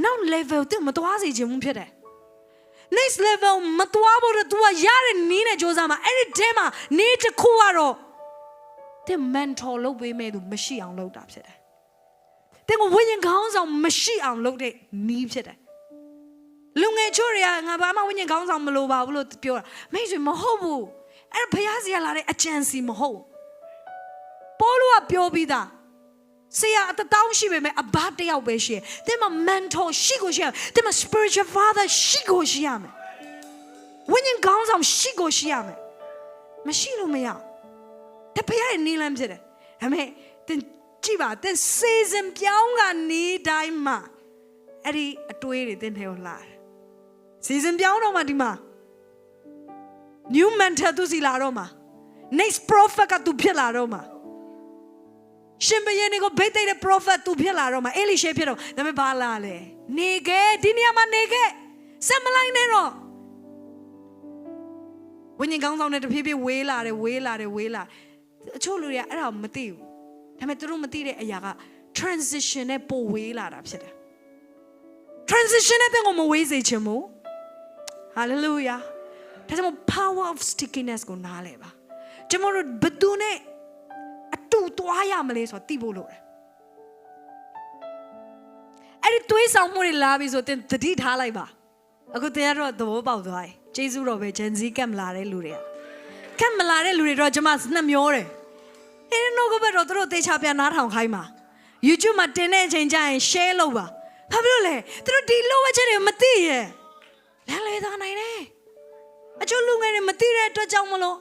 နောက် level တင်မသွားစေချင်ဘူးဖြစ်တယ် next level မသွားဖို့တော့ तू ကရတဲ့နည်းနဲ့စ조사မှာအဲ့ဒီတဲမှာနေ့တစ်ခုကတော့တင် mentor လုပ်ပေးမဲ့သူမရှိအောင်လုပ်တာဖြစ်တယ်တင်ကိုဝိညာဉ်ခေါင်းဆောင်မရှိအောင်လုပ်တဲ့နည်းဖြစ်တယ်လူငယ်ချို့တွေကငါဘာမှဝိညာဉ်ခေါင်းဆောင်မလိုပါဘူးလို့ပြောတာမိတ်ဆွေမဟုတ်ဘူးအဲ့ဒါဘုရားစီကလာတဲ့အကြံစီမဟုတ်ပေါလုကပြောပြီးသားဆရာအတတောင်းရှိပေမဲ့အဘတယောက်ပဲရှိတယ်။သင်မှာ mentor ရှိကိုရှိရမယ်။သင်မှာ spiritual father ရှိကိုရှိရမယ်။ဝိညာဉ်ခေါင်းဆောင်ရှိကိုရှိရမယ်။မရှိလို့မရဘူး။တပည့်ရဲ့နေလမ်းဖြစ်တယ်။ဒါပေမဲ့သင်ကြည့်ပါသင် season ပြောင်းကနေတိုင်းမှာအဲ့ဒီအတွေးတွေသင်ထဲကိုလာတယ်။ season ပြောင်းတော့မှဒီမှာ new mentor သူစီလာတော့မှာ next prophet ကသူဖြစ်လာတော့မှာရှင်ဘရင်ကိုဗိတ်တဲ့ prophet သူဖြစ်လာတော့မှအေလိရှေဖြစ်တော့ဒါပေမဲ့ဘာလာလဲနေခဲ့ဒီနေရာမှာနေခဲ့ဆက်မလိုက်နဲ့တော့ဝိညာဉ်ကောင်းဆောင်နဲ့တဖြည်းဖြည်းဝေးလာတယ်အချို့လူတွေကအဲ့ဒါမသိဘူးဒါပေမဲ့သူတို့မသိတဲ့အရာက transition နဲ့ပိုဝေးလာတာဖြစ်တယ် transition နဲ့တော့မဝေးစေချင်ဘူး hallelujah ဒါကြောင့် power of stickiness ကိုနားလဲပါကျွန်တော်တို့ဘယ်သူနဲ့တူသွားရမလဲဆိုတော့သိဖို့လိုတယ်အဲ့ဒီတွေးဆောင်မှုတွေလာပြီဆိုတင်သတိထားလိုက်ပါအခုတင်ရတော့သဘောပေါက်သွားပြီကျေးဇူးတော်ပဲ Gen Z ကပ်မလာတဲ့လူတွေကကပ်မလာတဲ့လူတွေတော့ကျွန်မနှစ်မျောတယ်အဲ့ဒီနှုတ်ကပတ်တော့သူတို့သေချာပြန်နားထောင်ခိုင်းပါ YouTube မှာတင်တဲ့အချိန်ကျရင် share လုပ်ပါဘာဖြစ်လို့လဲသူတို့ဒီလိုဝက်ချက်တွေမသိရဲ့လမ်းလေသွားနိုင်တယ်အချို့လူငယ်တွေမသိတဲ့အတွက်ကြောင့်မလို့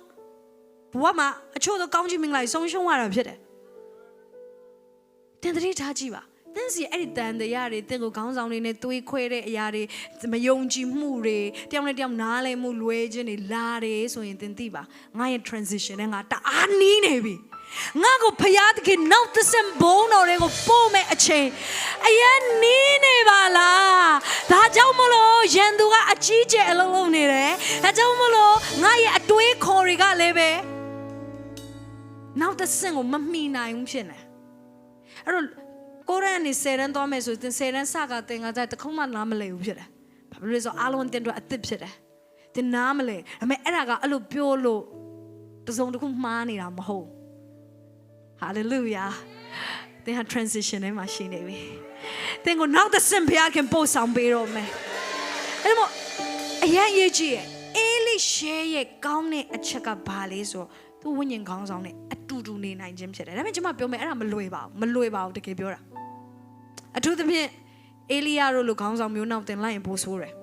ဘဝမှာအချို့သောကောင်းချီးမင်္ဂလာတွေဆုံးရှုံးရတာဖြစ်တယ်တင်သတိထားကြည့်ပါသင်စီအဲ့ဒီတန်တရားတွေသင်ကိုခေါင်းဆောင်နေနဲ့သွေးခွဲတဲ့အရာတွေမယုံကြည်မှုတွေတယောက်နဲ့တယောက်နားလည်မှုလွဲခြင်းတွေလာတယ်ဆိုရင်သင်သိပါငါရဲ့ transition နဲ့ငါတအားနီးနေပြီငါကိုဖျားသခင်နောက်တစ်ဆင့်ဘုံတော်တွေကိုပို့မဲ့အချိန်အရင်နီးနေပါလားဒါကြောင့်မလို့ရန်သူကအကြီးကျယ်အလုံးလုံးနေတယ်ဒါကြောင့်မလို့ငါရဲ့အတွေးခေါ်တွေကလည်းပဲနောက်တစ်ဆင့်ကိုမမှီနိုင်ဘူးဖြစ်နေအဲ့တော့ကိုရန်နေ10ရန်သွားမယ်ဆိုရင်10ရန်စကသင်ကတခုမှနားမလဲဘူးဖြစ်တယ်ဘာဖြစ်လို့လဲဆိုအားလုံးတင်တော့အသစ်ဖြစ်တယ်သင်နားမလဲဒါပေမဲ့အဲ့ဒါကအဲ့လိုပြောလို့တစုံတစ်ခုမှားနေတာမဟုတ် hallelujah သင်ဟာ transition ထဲမှာရှိနေပြီသင်ကိုနောက်တစ်ဆင့်ဘုရားခင်ပို့ဆောင်ပေးတော့မယ်အဲ့တော့အရင်ရေးကြည့်ရဲ့အေလိရှေရဲ့ကောင်းတဲ့အချက်ကဘာလဲဆိုသူဝိညာဉ်ခေါင်းဆောင်နဲ့အတူတူနေနိုင်ခြင်းဖြစ်တယ်ဒါပေမဲ့ကျွန်မပြောမယ်အဲ့ဒါမလွယ်ပါဘူးတကယ်ပြောတာအထူးသဖြင့်အေလိယတို့လိုခေါင်းဆောင်မျိုးနောက်တင်လိုက်ရင်ပိုဆိုးတယ်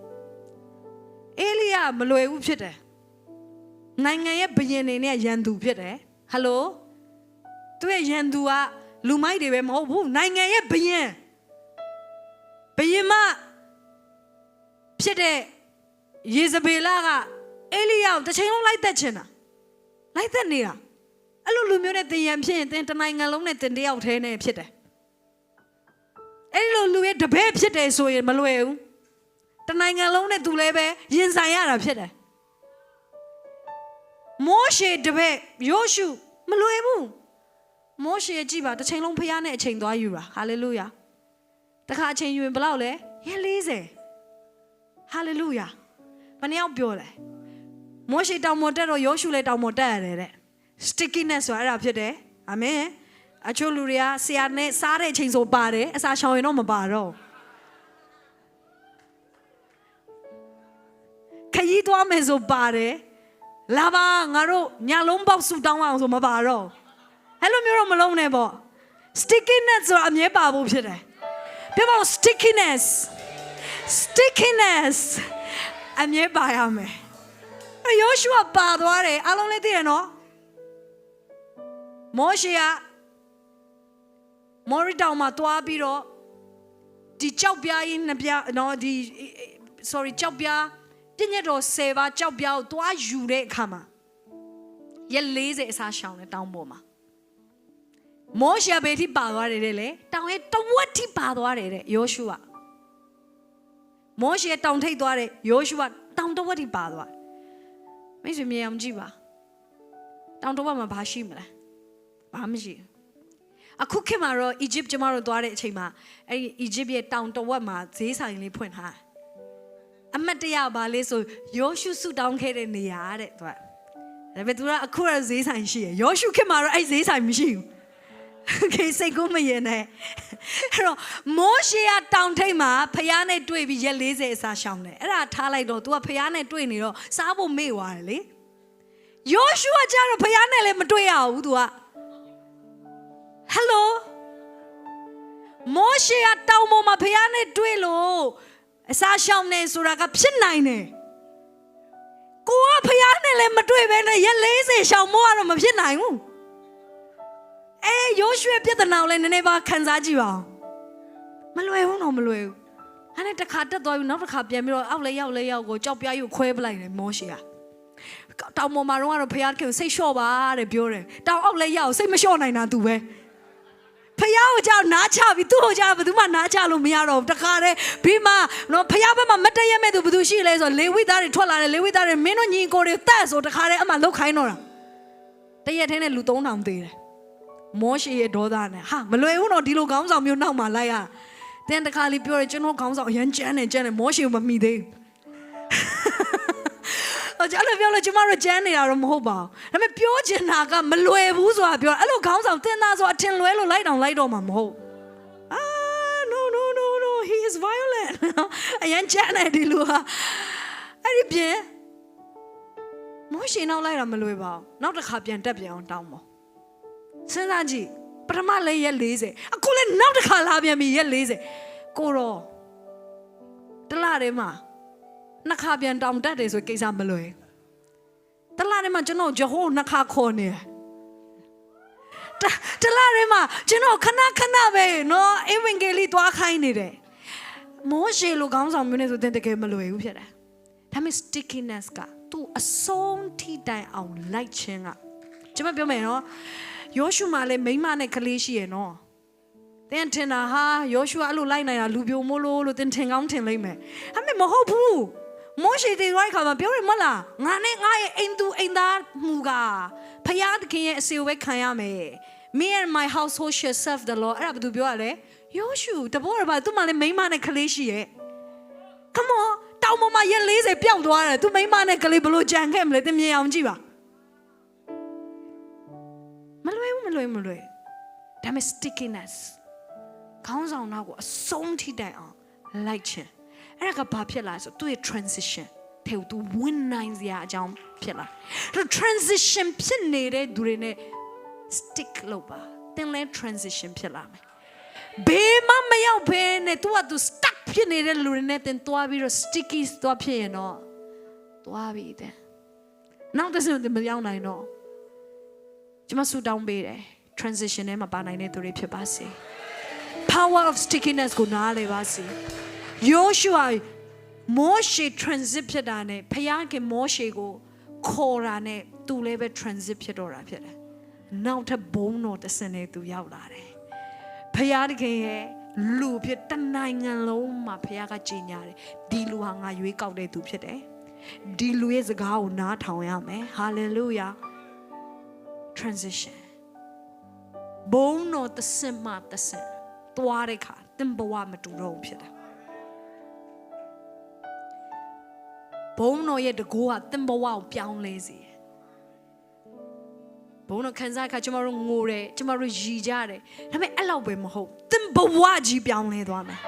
အေလိယမလွယ်ဘူးဖြစ်တယ်နိုင်ငံရဲ့ဘုရင်တွေနဲ့ရန်သူဖြစ်တယ်ဟယ်လိုသူရဲ့ရန်သူကလူမိုက်တွေပဲမဟုတ်ဘူးနိုင်ငံရဲ့ဘုရင်မဖြစ်တဲ့ယေဇဗေလကအေလိယကိုတစ်ချိန်လုံးလိုက်သက်ချင်တာလိုက်သက်နေတာအဲ့လိုလူမျိုးနဲ့တင်ရန်ဖြစ်ရင်တင်တနိုင်ငံလုံးနဲ့တင်တယောက်ထဲနဲ့ဖြစ်တယ်အဲ့လိုလူရဲ့တပည့်ဖြစ်တယ်ဆိုရင်မလွယ်ဘူးတနိုင်ငံလုံးနဲ့သူလည်းပဲရင်ဆိုင်ရတာဖြစ်တယ်မောရှေတပည့်ယောရှုမလွယ်ဘူးမောရှေကြည့်ပါတစ်ချိန်လုံးဖျားနဲ့အချိန်သွားယူတာဟာလေလုယာတခါအချိန်ယူရင်ဘယ်လောက်လဲရက်40ဟာလေလုယာဘယ်နှယောက်ပြောလဲမောရှေတောင်ပေါ်တက်တော့ယောရှုလည်းတောင်ပေါ်တက်ရတယ်တဲ့ stickiness ဆိုတာအဲ့ဒါဖြစ်တယ်အာမင် အချို့လူတွေကဆရာနဲ့စားတဲ့အချိန်ဆိုပါတယ်အစာရှောင်ရင်တော့မပါတော့ခရီးသွားမယ်ဆိုပါတယ်လာပါငါတို့ညလုံးပေါက်ဆူတောင်းအောင်ဆိုမပါတော့အဲ့လိုမျိုးတော့မလုံးနဲ့ပေါ့ stickiness ဆိုတာအမြဲပါဖို့ဖြစ်တယ်ပြောပါဦး stickiness အမြဲပါရမယ်ယောရှုကပါသွားတယ်အားလုံးလည်းသိရနော်မောရှေကမောရီတောင်မှာတွားပြီးတော့ဒီကြောက်ပြားကြီးနှစ်ပြားနော်ဒီ ကြောက်ပြားပြည့်ညတ်တော်10ပါးကြောက်ပြားကိုတွားယူတဲ့အခါမှာရက်40အစားရှောင်တဲ့တောင်ပေါ်မှာမောရှေဘယ်ထိပါသွားတယ်လေတောင်ရဲ့တဝက်ထိပါသွားတယ်တဲ့ယောရှုကမောရှေတောင်ထိပ်သွားတယ်ယောရှုကတောင်တဝက်ထိပါသွားမိတ်ဆွေမြင်အောင်ကြည့်ပါတောင်တဝက်မှာဘာရှိမလဲဘာမှမရှိဘူးအခုခေတ်မှာတော့အီဂျစ်ကျမတို့သွားတဲ့အချိန်မှာအဲ့ဒီအီဂျစ်ရဲ့တောင်တဝက်မှာဈေးဆိုင်လေးဖွင့်ထားအမတ်တရပါလေးဆိုယောရှုဆုတောင်းခဲ့တဲ့နေရာတဲ့သူကဒါပေမဲ့သူကအခုရဈေးဆိုင်ရှိရယောရှုခေတ်မှာတော့အဲ့ဈေးဆိုင်မရှိဘူးခေစိတ်ကူးမရင်နဲ့အဲ့တော့မောရှေကတောင်ထိပ်မှာဖယားနဲ့တွေ့ပြီးရက်40အစားရှောင်းတယ်အဲ့ဒါထားလိုက်တော့ तू ကဖယားနဲ့တွေ့နေတော့စားဖို့မေ့သွားတယ်လေယောရှုကကြတော့ဖယားနဲ့လည်းမတွေ့ရဘူး तू ကဟယ်လိုမောရှေကတောင်ပေါ်မှာဖယားနဲ့တွေ့လို့အစားရှောင်းနေဆိုတာကဖြစ်နိုင်တယ်ကိုကဖယားနဲ့လည်းမတွေ့ဘဲနဲ့ရက်40ရှောင်းမို့ကတော့မဖြစ်နိုင်ဘူးယောရှုရဲ့ပြဿနာကိုလည်းနည်းနည်းပါခံစားကြည့်ပါဦးမလွယ်ဘူးတော့မလွယ်ဘူးအဲ့နဲ့တစ်ခါတက်သွားပြီးနောက်တစ်ခါပြန်ပြီးတော့အောက်လဲရောက်ကိုကြောက်ပြားယူခွဲပလိုက်တယ်မောရှေကတောင်ပေါ်မှာတော့ဖယားခင်စိတ်လျှော့ပါတဲ့ပြောတယ်တောင်အောက်လဲရောက်စိတ်မလျှော့နိုင်တာသူပဲဖယားကိုကြောက်နားချပြီးသူ့ကိုကြောက်ဘယ်သူမှနားချလို့မရတော့ဘူးတခါတည်းပြီးမှနော်ဖယားဘက်မှာမတည့်ရမဲ့သူဘယ်သူရှိလဲဆိုလေဝိသားတွေထွက်လာတယ်လေဝိသားတွေမင်းတို့ညီကိုတွေတက်ဆိုတခါတည်းအမှလောက်ခိုင်းတော့တာတရက်ထဲနဲ့လူ3000သေးတယ်မောရှေရဲ့ဒေါသနဲ့ဟာမလွယ်ဘူးတော့ဒီလိုခေါင်းဆောင်မျိုးနောက်မှာလိုက်ရတဲ့တခါလေးပြောတယ်ကျွန်တော်ခေါင်းဆောင်အရန်ကြမ်းတယ်မောရှေကိုမမိသေးဘူးကျွန်တော်ပြောလို့ကျမတို့ကြမ်းနေတာတော့မဟုတ်ပါဘူးဒါပေမဲ့ပြောချင်တာကမလွယ်ဘူးဆိုတာပြောအဲ့လိုခေါင်းဆောင်တင်သားဆိုအထင်လွဲလို့လိုက်တော့မှာမဟုတ်no he is violent အရန်ကြမ်းတယ်ဒီလူဟာအဲ့ဒီပြင်မောရှေနောက်လိုက်တာမလွယ်ပါဘူးနောက်တစ်ခါပြန်တက်ပြန်အောင်တောင်းပါစဉ်းစားကြည့်ပထမလေးရက်40အခုလည်းနောက်တစ်ခါလာပြန်ပြီရက်40ကိုတော့တလားထဲမှာနှစ်ခါပြန်တောင်တက်တယ်ဆိုကိစ္စမလွယ်တလားထဲမှာကျွန်တော်ဂျဟိုးနှစ်ခါခေါ်နေတယ်တလားထဲမှာကျွန်တော်ခဏပဲနော်အင်ဝင်ဂေလိသွားခိုင်းနေတယ်မောရှေလိုခေါင်းဆောင်မျိုးနဲ့ဆိုတဲ့တကယ်မလွယ်ဘူးဖြစ်တယ်ဒါပေမဲ့ stickiness ကသူ့အဆုံးထိတိုင်အောင်လိုက်ခြင်းကကျွန်မပြောမယ်နော်ယောရှုမှာလည်းမိန်းမနဲ့ကလေးရှိရနော်တင်ထင်တာဟာယောရှုအဲ့လိုလိုက်နိုင်တာလူပြိုမို့လို့တင်ထင်ကောင်းထင်လိမ့်မယ်အမေမဟုတ်ဘူးမောရှေတေရိုက်ခါမှာပြောရမလားငါနဲ့ငါရဲ့အိမ်သူအိမ်သားမှုကဖယားသခင်ရဲ့အစီအဝဲခံရမယ် Me and my household shall serve the Lord အဲ့ဒါဘာသူပြောရလဲယောရှုတဘောရပါသူ့မှာလည်းမိန်းမနဲ့ကလေးရှိရဲ့ Come on တောင်ပေါ်မှာရက်40ပျောက်သွားတယ်သူမိန်းမနဲ့ကလေးဘလို့ကြံခဲ့မလဲတင်မြင်အောင်ကြည့်ပါမလွယ်ဒါပေမဲ့ stickiness ခေါင်းဆောင်တော့ကိုအဆုံးထိတိုင်အောင်လိုက်ခြင်းအဲ့ဒါကဘာဖြစ်လာဆိုသူ့ရဲ့ transition ထဲသူဝင်နိုင်စရာအကြောင်းဖြစ်လာသူ transition ဖြစ်နေတဲ့သူတွေနဲ့ stick လုပ်ပါသင်လဲ transition ဖြစ်လာမယ်ဘေးမမရောက်ဘဲနဲ့သူကသူ stuck ဖြစ်နေတဲ့လူတွေနဲ့သင်သွားပြီးတော့ sticky သွားဖြစ်ရင်တော့သွားပြီတဲ့နောက်တစ်ဆင့်မရောက်နိုင်တော့ကျွန်မဆူတောင်းပေးတယ် transition ထဲမှာပါနိုင်တဲ့သူတွေဖြစ်ပါစေ power of stickiness ကိုနားလည်ပါစေယောရှုဟာမောရှေ transit ဖြစ်တာနဲ့ဖယားခင်မောရှေကိုခေါ်တာနဲ့သူလည်းပဲ transit ဖြစ်တော့တာဖြစ်တယ်နောက်ထပ်ဘုံတော်တစ်စင်နဲ့သူရောက်လာတယ်ဖယားခင်ရဲ့လူဖြစ်တနိုင်ငံလုံးမှာဖယားကကြေညာတယ်ဒီလူဟာငါရွေးကောက်တဲ့သူဖြစ်တယ်ဒီလူရဲ့စကားကိုနားထောင်ရမယ် hallelujah transition ဘုံတော်တစ်စင်မှတစ်စင်သွားတဲ့ခါသင်ဘဝမတူတော့ဘူးဖြစ်တယ်ဘုံတော်ရဲ့တကူကသင်ဘဝကိုပြောင်းလဲစေဘ ုန်းတော်ခံစားခါကျမတို့ငိုတယ်ကျမတို့ရည်ကြတယ်ဒါပေမဲ့အဲ့လောက်ပဲမဟုတ်သင်ဘဝကြီးပြောင်းလဲသွားမယ်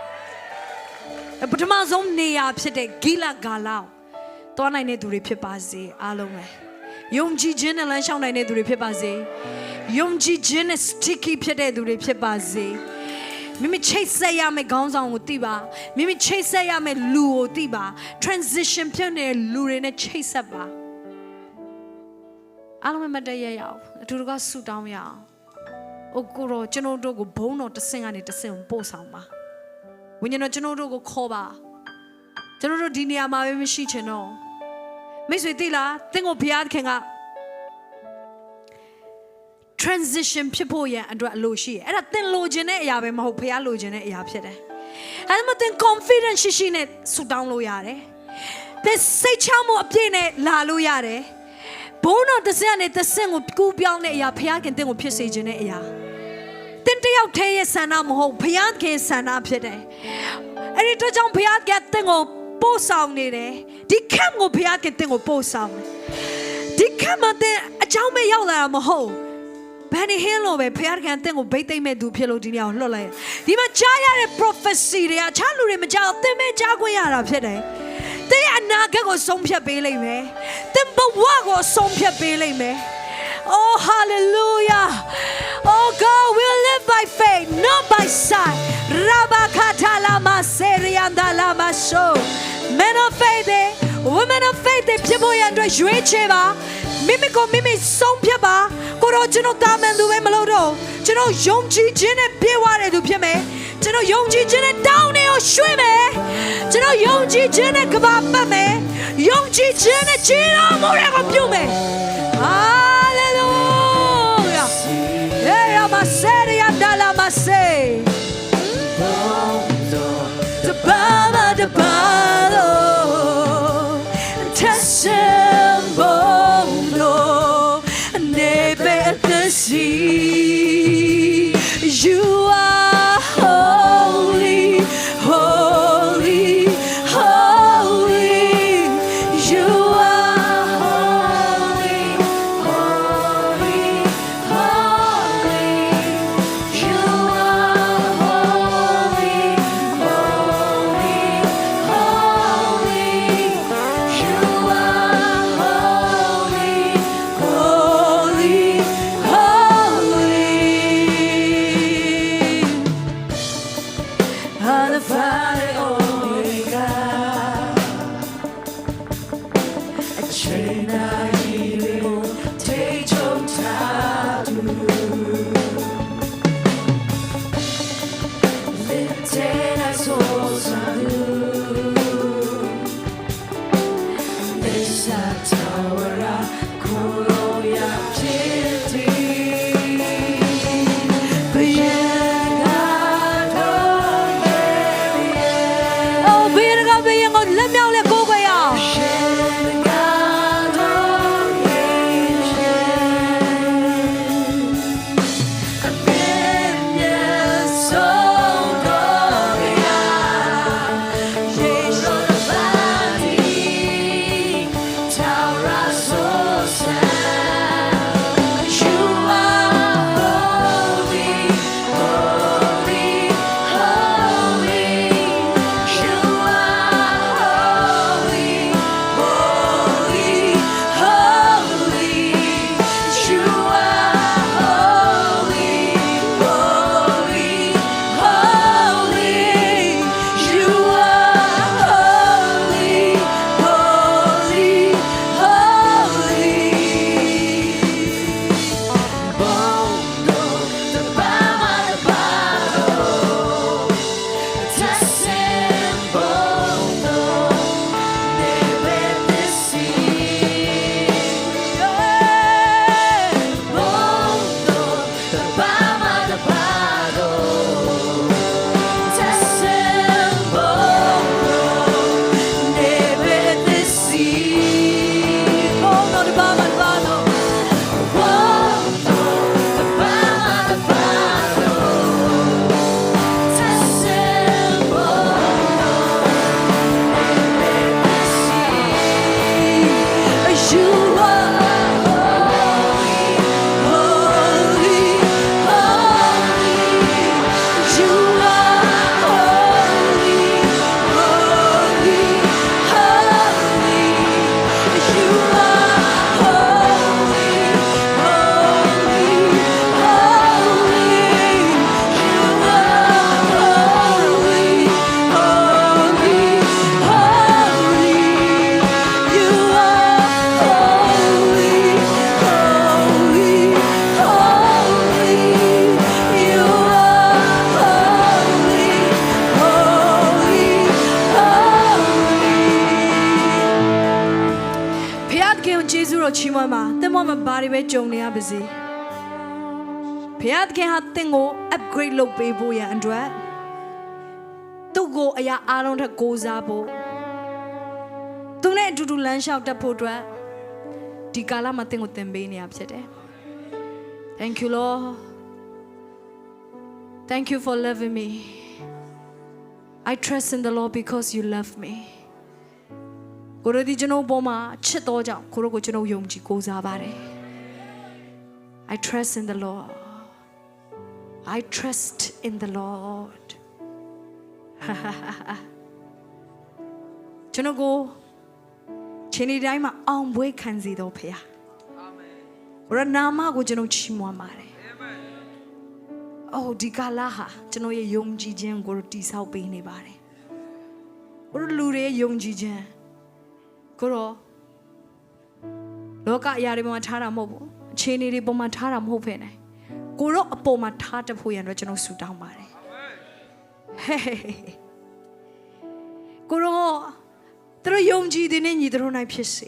ပထမဆုံးနေရာဖြစ်တဲ့ဂိလဂါလောသွားနိုင်တဲ့သူတွေဖြစ်ပါစေအားလုံးပဲယုံကြည်ခြင်းနဲ့လမ်းလျှောက်နိုင်တဲ့သူတွေဖြစ်ပါစေယုံကြည်ခြင်းနဲ့ sticky ဖြစ်တဲ့သူတွေဖြစ်ပါစေမိမိချိတ်ဆက်ရမယ့်ခေါင်းဆောင်ကိုသိပါမိမိချိတ်ဆက်ရမယ့်လူကိုသိပါ transition ဖြစ်နေတဲ့လူတွေနဲ့ချိတ်ဆက်ပါအားလုံးမတည့်ရရအောင်အတူတကွဆူတောင်းရအောင်အိုကိုရောကျွန်တော်တို့ကိုဘုန်းတော်တစ်ဆင့်ကနေတစ်ဆင့်ကိုပို့ဆောင်ပါဝိညာဉ်တော်ကျွန်တော်တို့ကိုခေါ်ပါကျွန်တော်တို့ဒီနေရာမှာပဲမရှိချင်တော့မိတ်ဆွေသိလားသင်ကိုဘုရားသခင်က transition ဖြစ်ဖို့ရန်အတွက်အလိုရှိတယ်အဲ့ဒါသင်လိုချင်တဲ့အရာပဲမဟုတ်ဘုရားလိုချင်တဲ့အရာဖြစ်တယ်အဲ့ဒါမှသင် confidence ရှိနဲ့ဆူတောင်းလို့ရတယ်သင်စိတ်ချမှုအပြည့်နဲ့လာလို့ရတယ်ဘုန်းတော်တစ်ဆင့်နဲ့တစ်ဆင့်ကိုကူးပြောင်းတဲ့အရာဘုရားခင်သင်ကိုဖြစ်စေခြင်းတဲ့အရာသင်တယောက်တည်းရဲ့ဆန္ဒမဟုတ်ဘုရားခင်ဆန္ဒဖြစ်တယ်အဲ့ဒီတော့ကြောင့်ဘုရားကသင်ကိုပို့ဆောင်နေတယ်ဒီခက်ကိုဘုရားကသင်ကိုပို့ဆောင်တယ်ဒီခက်မှာသင်အကြောင်းမဲ့ရောက်လာတာမဟုတ်ဘယ်နေဟင်းလို့ပဲဘုရားကသင်ကိုဗိတ်သိမ့်မဲ့သူဖြစ်လို့ဒီနေရာကိုလွှတ်လိုက်ဒီမှာကြားရတဲ့ prophecy တွေကအခြားလူတွေမကြားသင်မဲ့ကြားခွင့်ရတာဖြစ်တယ်သင်အနာဂတ်ကိုဆုံးဖြတ်ပေးလိမ့်မယ်သင်ဘဝကိုဆုံးဖြတ်ပေးလိမ့်မယ် Oh hallelujah Oh God will live by faith not by sight Rabakata lama serianda lama show Men of faith Women of faith ဖြစ်ဖို့ရန်အတွက်ရွေးချယ်ပါမိမိကိုမိမိဆုံးဖြတ်ပါကိုတော့ကျွန်တော်တာမန်သူပဲမလို့တော့ကျွန်တော်ယုံကြည်ခြင်းနဲ့ပြေဝတဲ့သူဖြစ်မယ်ကျွန်တော်ယုံကြည်ခြင်းနဲ့တောင်းနေကိုရွှေ့မယ်ကျွန်တော်ယုံကြည်ခြင်းနဲ့ကဘာပတ်မယ်ယုံကြည်ခြင်းနဲ့ခြေတော်မူတဲ့ကိုပြုမယ် Hallelujah Hey amaseria dalla masse The baba the balo Tessembono Nebe the sea You are holy holy holy You are holy holy holy You are holy holy holy You are holy holy holy Alpha and Omega A train I will take your time Lifted our souls on you This our tower our Koroya Piti Oh, be it God, be it God, let me out, let go, go, yeah. You are holy, ခင်ကိုကျေးဇူးတော်ချီးမွမ်းပါသင်မောမှာဘာတွေပဲကြုံနေရပါစေဘုရားသခင်ဟာသင်ကို upgrade လုပ်ပေးဖို့ရန်အတွက်သူ့ကိုအရာအားလုံးထက်ကိုးစားဖို့သူနဲ့အတူတူလမ်းလျှောက်တတ်ဖို့အတွက်ဒီကာလမှာသင်ကိုသင်ပေးနေရဖြစ်တယ် Thank you Lord Thank you for loving me I trust in the Lord because you love me ကိုရဒီကျွန်တော်ပေါ်မှာချစ်တော်ကြောင့်ကိုရကိုကျွန်တော်ယုံကြည်ကိုးစားပါတယ် I trust in the Lord I trust in the Lord ကျွန်တော်ကိုချိန်ဒီတိုင်းမှာအောင်ပွဲခံစေတော်ဖေဟာအာမင်ကိုရနာမကိုကျွန်တော်ချီးမွမ်းပါတယ်အာမင်အိုဒီကာလာဟာကျွန်တော်ရဲ့ယုံကြည်ခြင်းကိုတိဆောက်ပေးနေပါတယ်ကိုရလူတွေယုံကြည်ခြင်းကိုရောလောကအရာတွေပေါ်မှာထားတာမဟုတ်ဘူးအခြေအနေတွေပေါ်မှာထားတာမဟုတ်ဖ ೇನೆ ကိုရောအပေါ်မှာထားတတ်ဖို့ရန်အတွက်ကျွန်တော်ဆုတောင်းပါတယ်ဟေးကိုရောသူတို့ယုံကြည်တဲ့ညီတို့နိုင်ဖြစ်စေ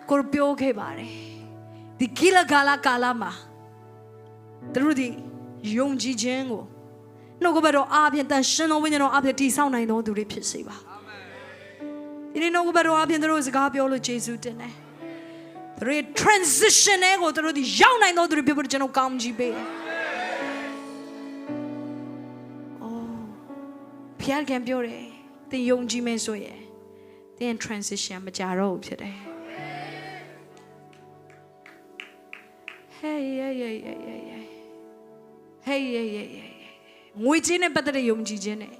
ကိုရောပြောခဲ့ပါတယ်ဒီကိလကာလာကာလာမှာသူတို့ဒီယုံကြည်ခြင်းကိုနှုတ်ကပတ်တော်အားဖြင့်တန်ရှင်တော်ဝိညာဉ်တော်အားဖြင့်တည်ဆောက်နိုင်တော်သူတွေဖြစ်စေပါဒီနေ့နှုတ်ကပတ်တော်အားဖြင့်သူတို့စကားပြောလို့ယေရှုတင်တယ်သူတို့ transition ကိုသူတို့ဒီရောက်နိုင်တော်သူတွေဖြစ်ဖို့ကျွန်တော်ကောင်းချီးပေးတယ်အိုးဖျားခင်ပြောတယ်သင်ယုံကြည်မယ်ဆိုရင်သင် transition မကြတော့ဘူးဖြစ်တယ် Hey yeah yeah yeah yeah yeah Hey yeah yeah yeahငွေချင်းနဲ့ပတ်သက်တဲ့ယုံကြည်ခြင်းနဲ့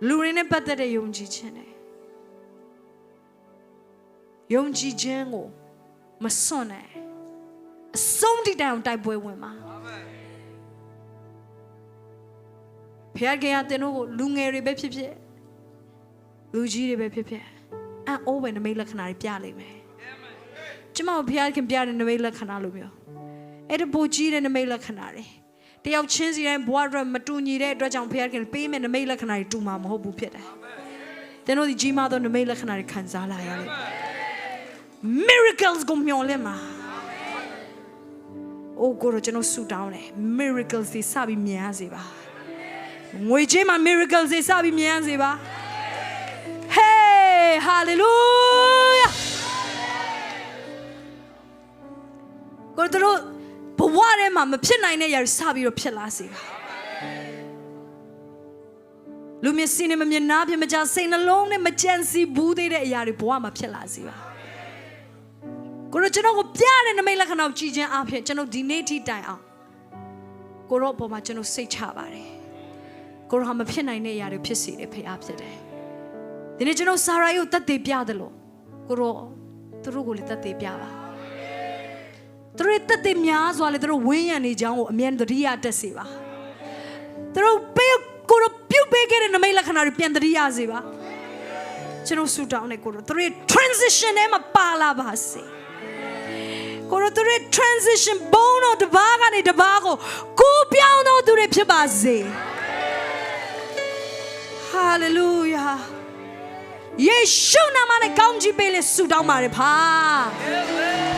လူတွေနဲ့ပတ်သက်တဲ့ယုံကြည်ခြင်းနဲ့ယုံကြည်ခြင်းကိုမစွန့်နဲ့အဆုံးထိတိုင်အောင်တိုက်ပွဲဝင်ပါအာမင်ဖခင်ကသင်တို့ကိုလူငယ်တွေပဲဖြစ်ဖြစ်လူကြီးတွေပဲဖြစ်ဖြစ်အံ့ဩပဲနမိတ်လက္ခဏာတွေပြလိမ့်မယ်ကျမတို့ဖခင်ပြတဲ့နမိတ်လက္ခဏာလိုမျိုးအဲ့ဒါပိုကြီးတဲ့နမိတ်လက္ခဏာတွေတယောက်ချင်းစီတိုင်းဘဝအတွက်မတူညီတဲ့အတွက်ကြောင့်ဖခင်ပေးမဲ့နမိတ်လက္ခဏာတွေတူမှာမဟုတ်ဘူးဖြစ်တယ်သင်တို့ဒီကြီးမားသောနမိတ်လက္ခဏာတွေခံစားလာရလိမ့်မယ် miracles ကိုမျှော်လင့်ပါအိုးကိုတော့ကျွန်တော်ဆူတောင်းတယ် miracles တွေစပြီးမြင်ရစေပါငွေချင်းမှာ miracles တွေစပြီးမြင်ရစေပါ hey hallelujah ကိုတို့ဘဝထဲမှာမဖြစ်နိုင်တဲ့ຢာတွေစပြီးတော့ဖြစ်လာစေပါလူမျက်စိနဲ့မမြင်နားဖြင့်မကြားစိတ်နှလုံးနဲ့မကြံစီဘူးသေးတဲ့အရာတွေဘဝမှာဖြစ်လာစေပါကိုတို့ကျွန်တော်ကိုပြတဲ့နမိတ်လက္ခဏာကိုကြည်ခြင်းအဖြစ်ကျွန်တော်ဒီနေ့ထိတိုင်အောင်ကိုတို့အပေါ်မှာကျွန်တော်စိတ်ချပါတယ်ကိုတို့ဟာမဖြစ်နိုင်တဲ့အရာတွေဖြစ်စေတယ်ဖေအားဖြစ်တယ်ဒီနေ့ကျွန်တော်ဆာရာကိုတတ်သိပြတယ်လို့ကိုတို့သူတို့ကိုလည်းတတ်သိပြပါသူတို့တတ်သိများစွာလေသူတို့ဝင်းရံနေကြောင်းကိုအမြဲတရိယာတက်စေပါသူတို့ပေးကိုတို့ပြုတ်ပေးခဲ့တဲ့နမိတ်လက္ခဏာတွေပြန်တရိယာစေပါကျွန်တော်ဆူတောင်းနေကိုတို့သူတို့ transition ထဲမှာပါလာပါစေကိုတို့သူတို့ transition ဘုံတော်တစ်ပါးကနေတစ်ပါးကိုကိုပြောင်းတော်သူတွေဖြစ်ပါစေ hallelujah ယေရှုနာမနဲ့ကောင်းချီးပေးလေဆူတောင်းပါတယ်ဖာ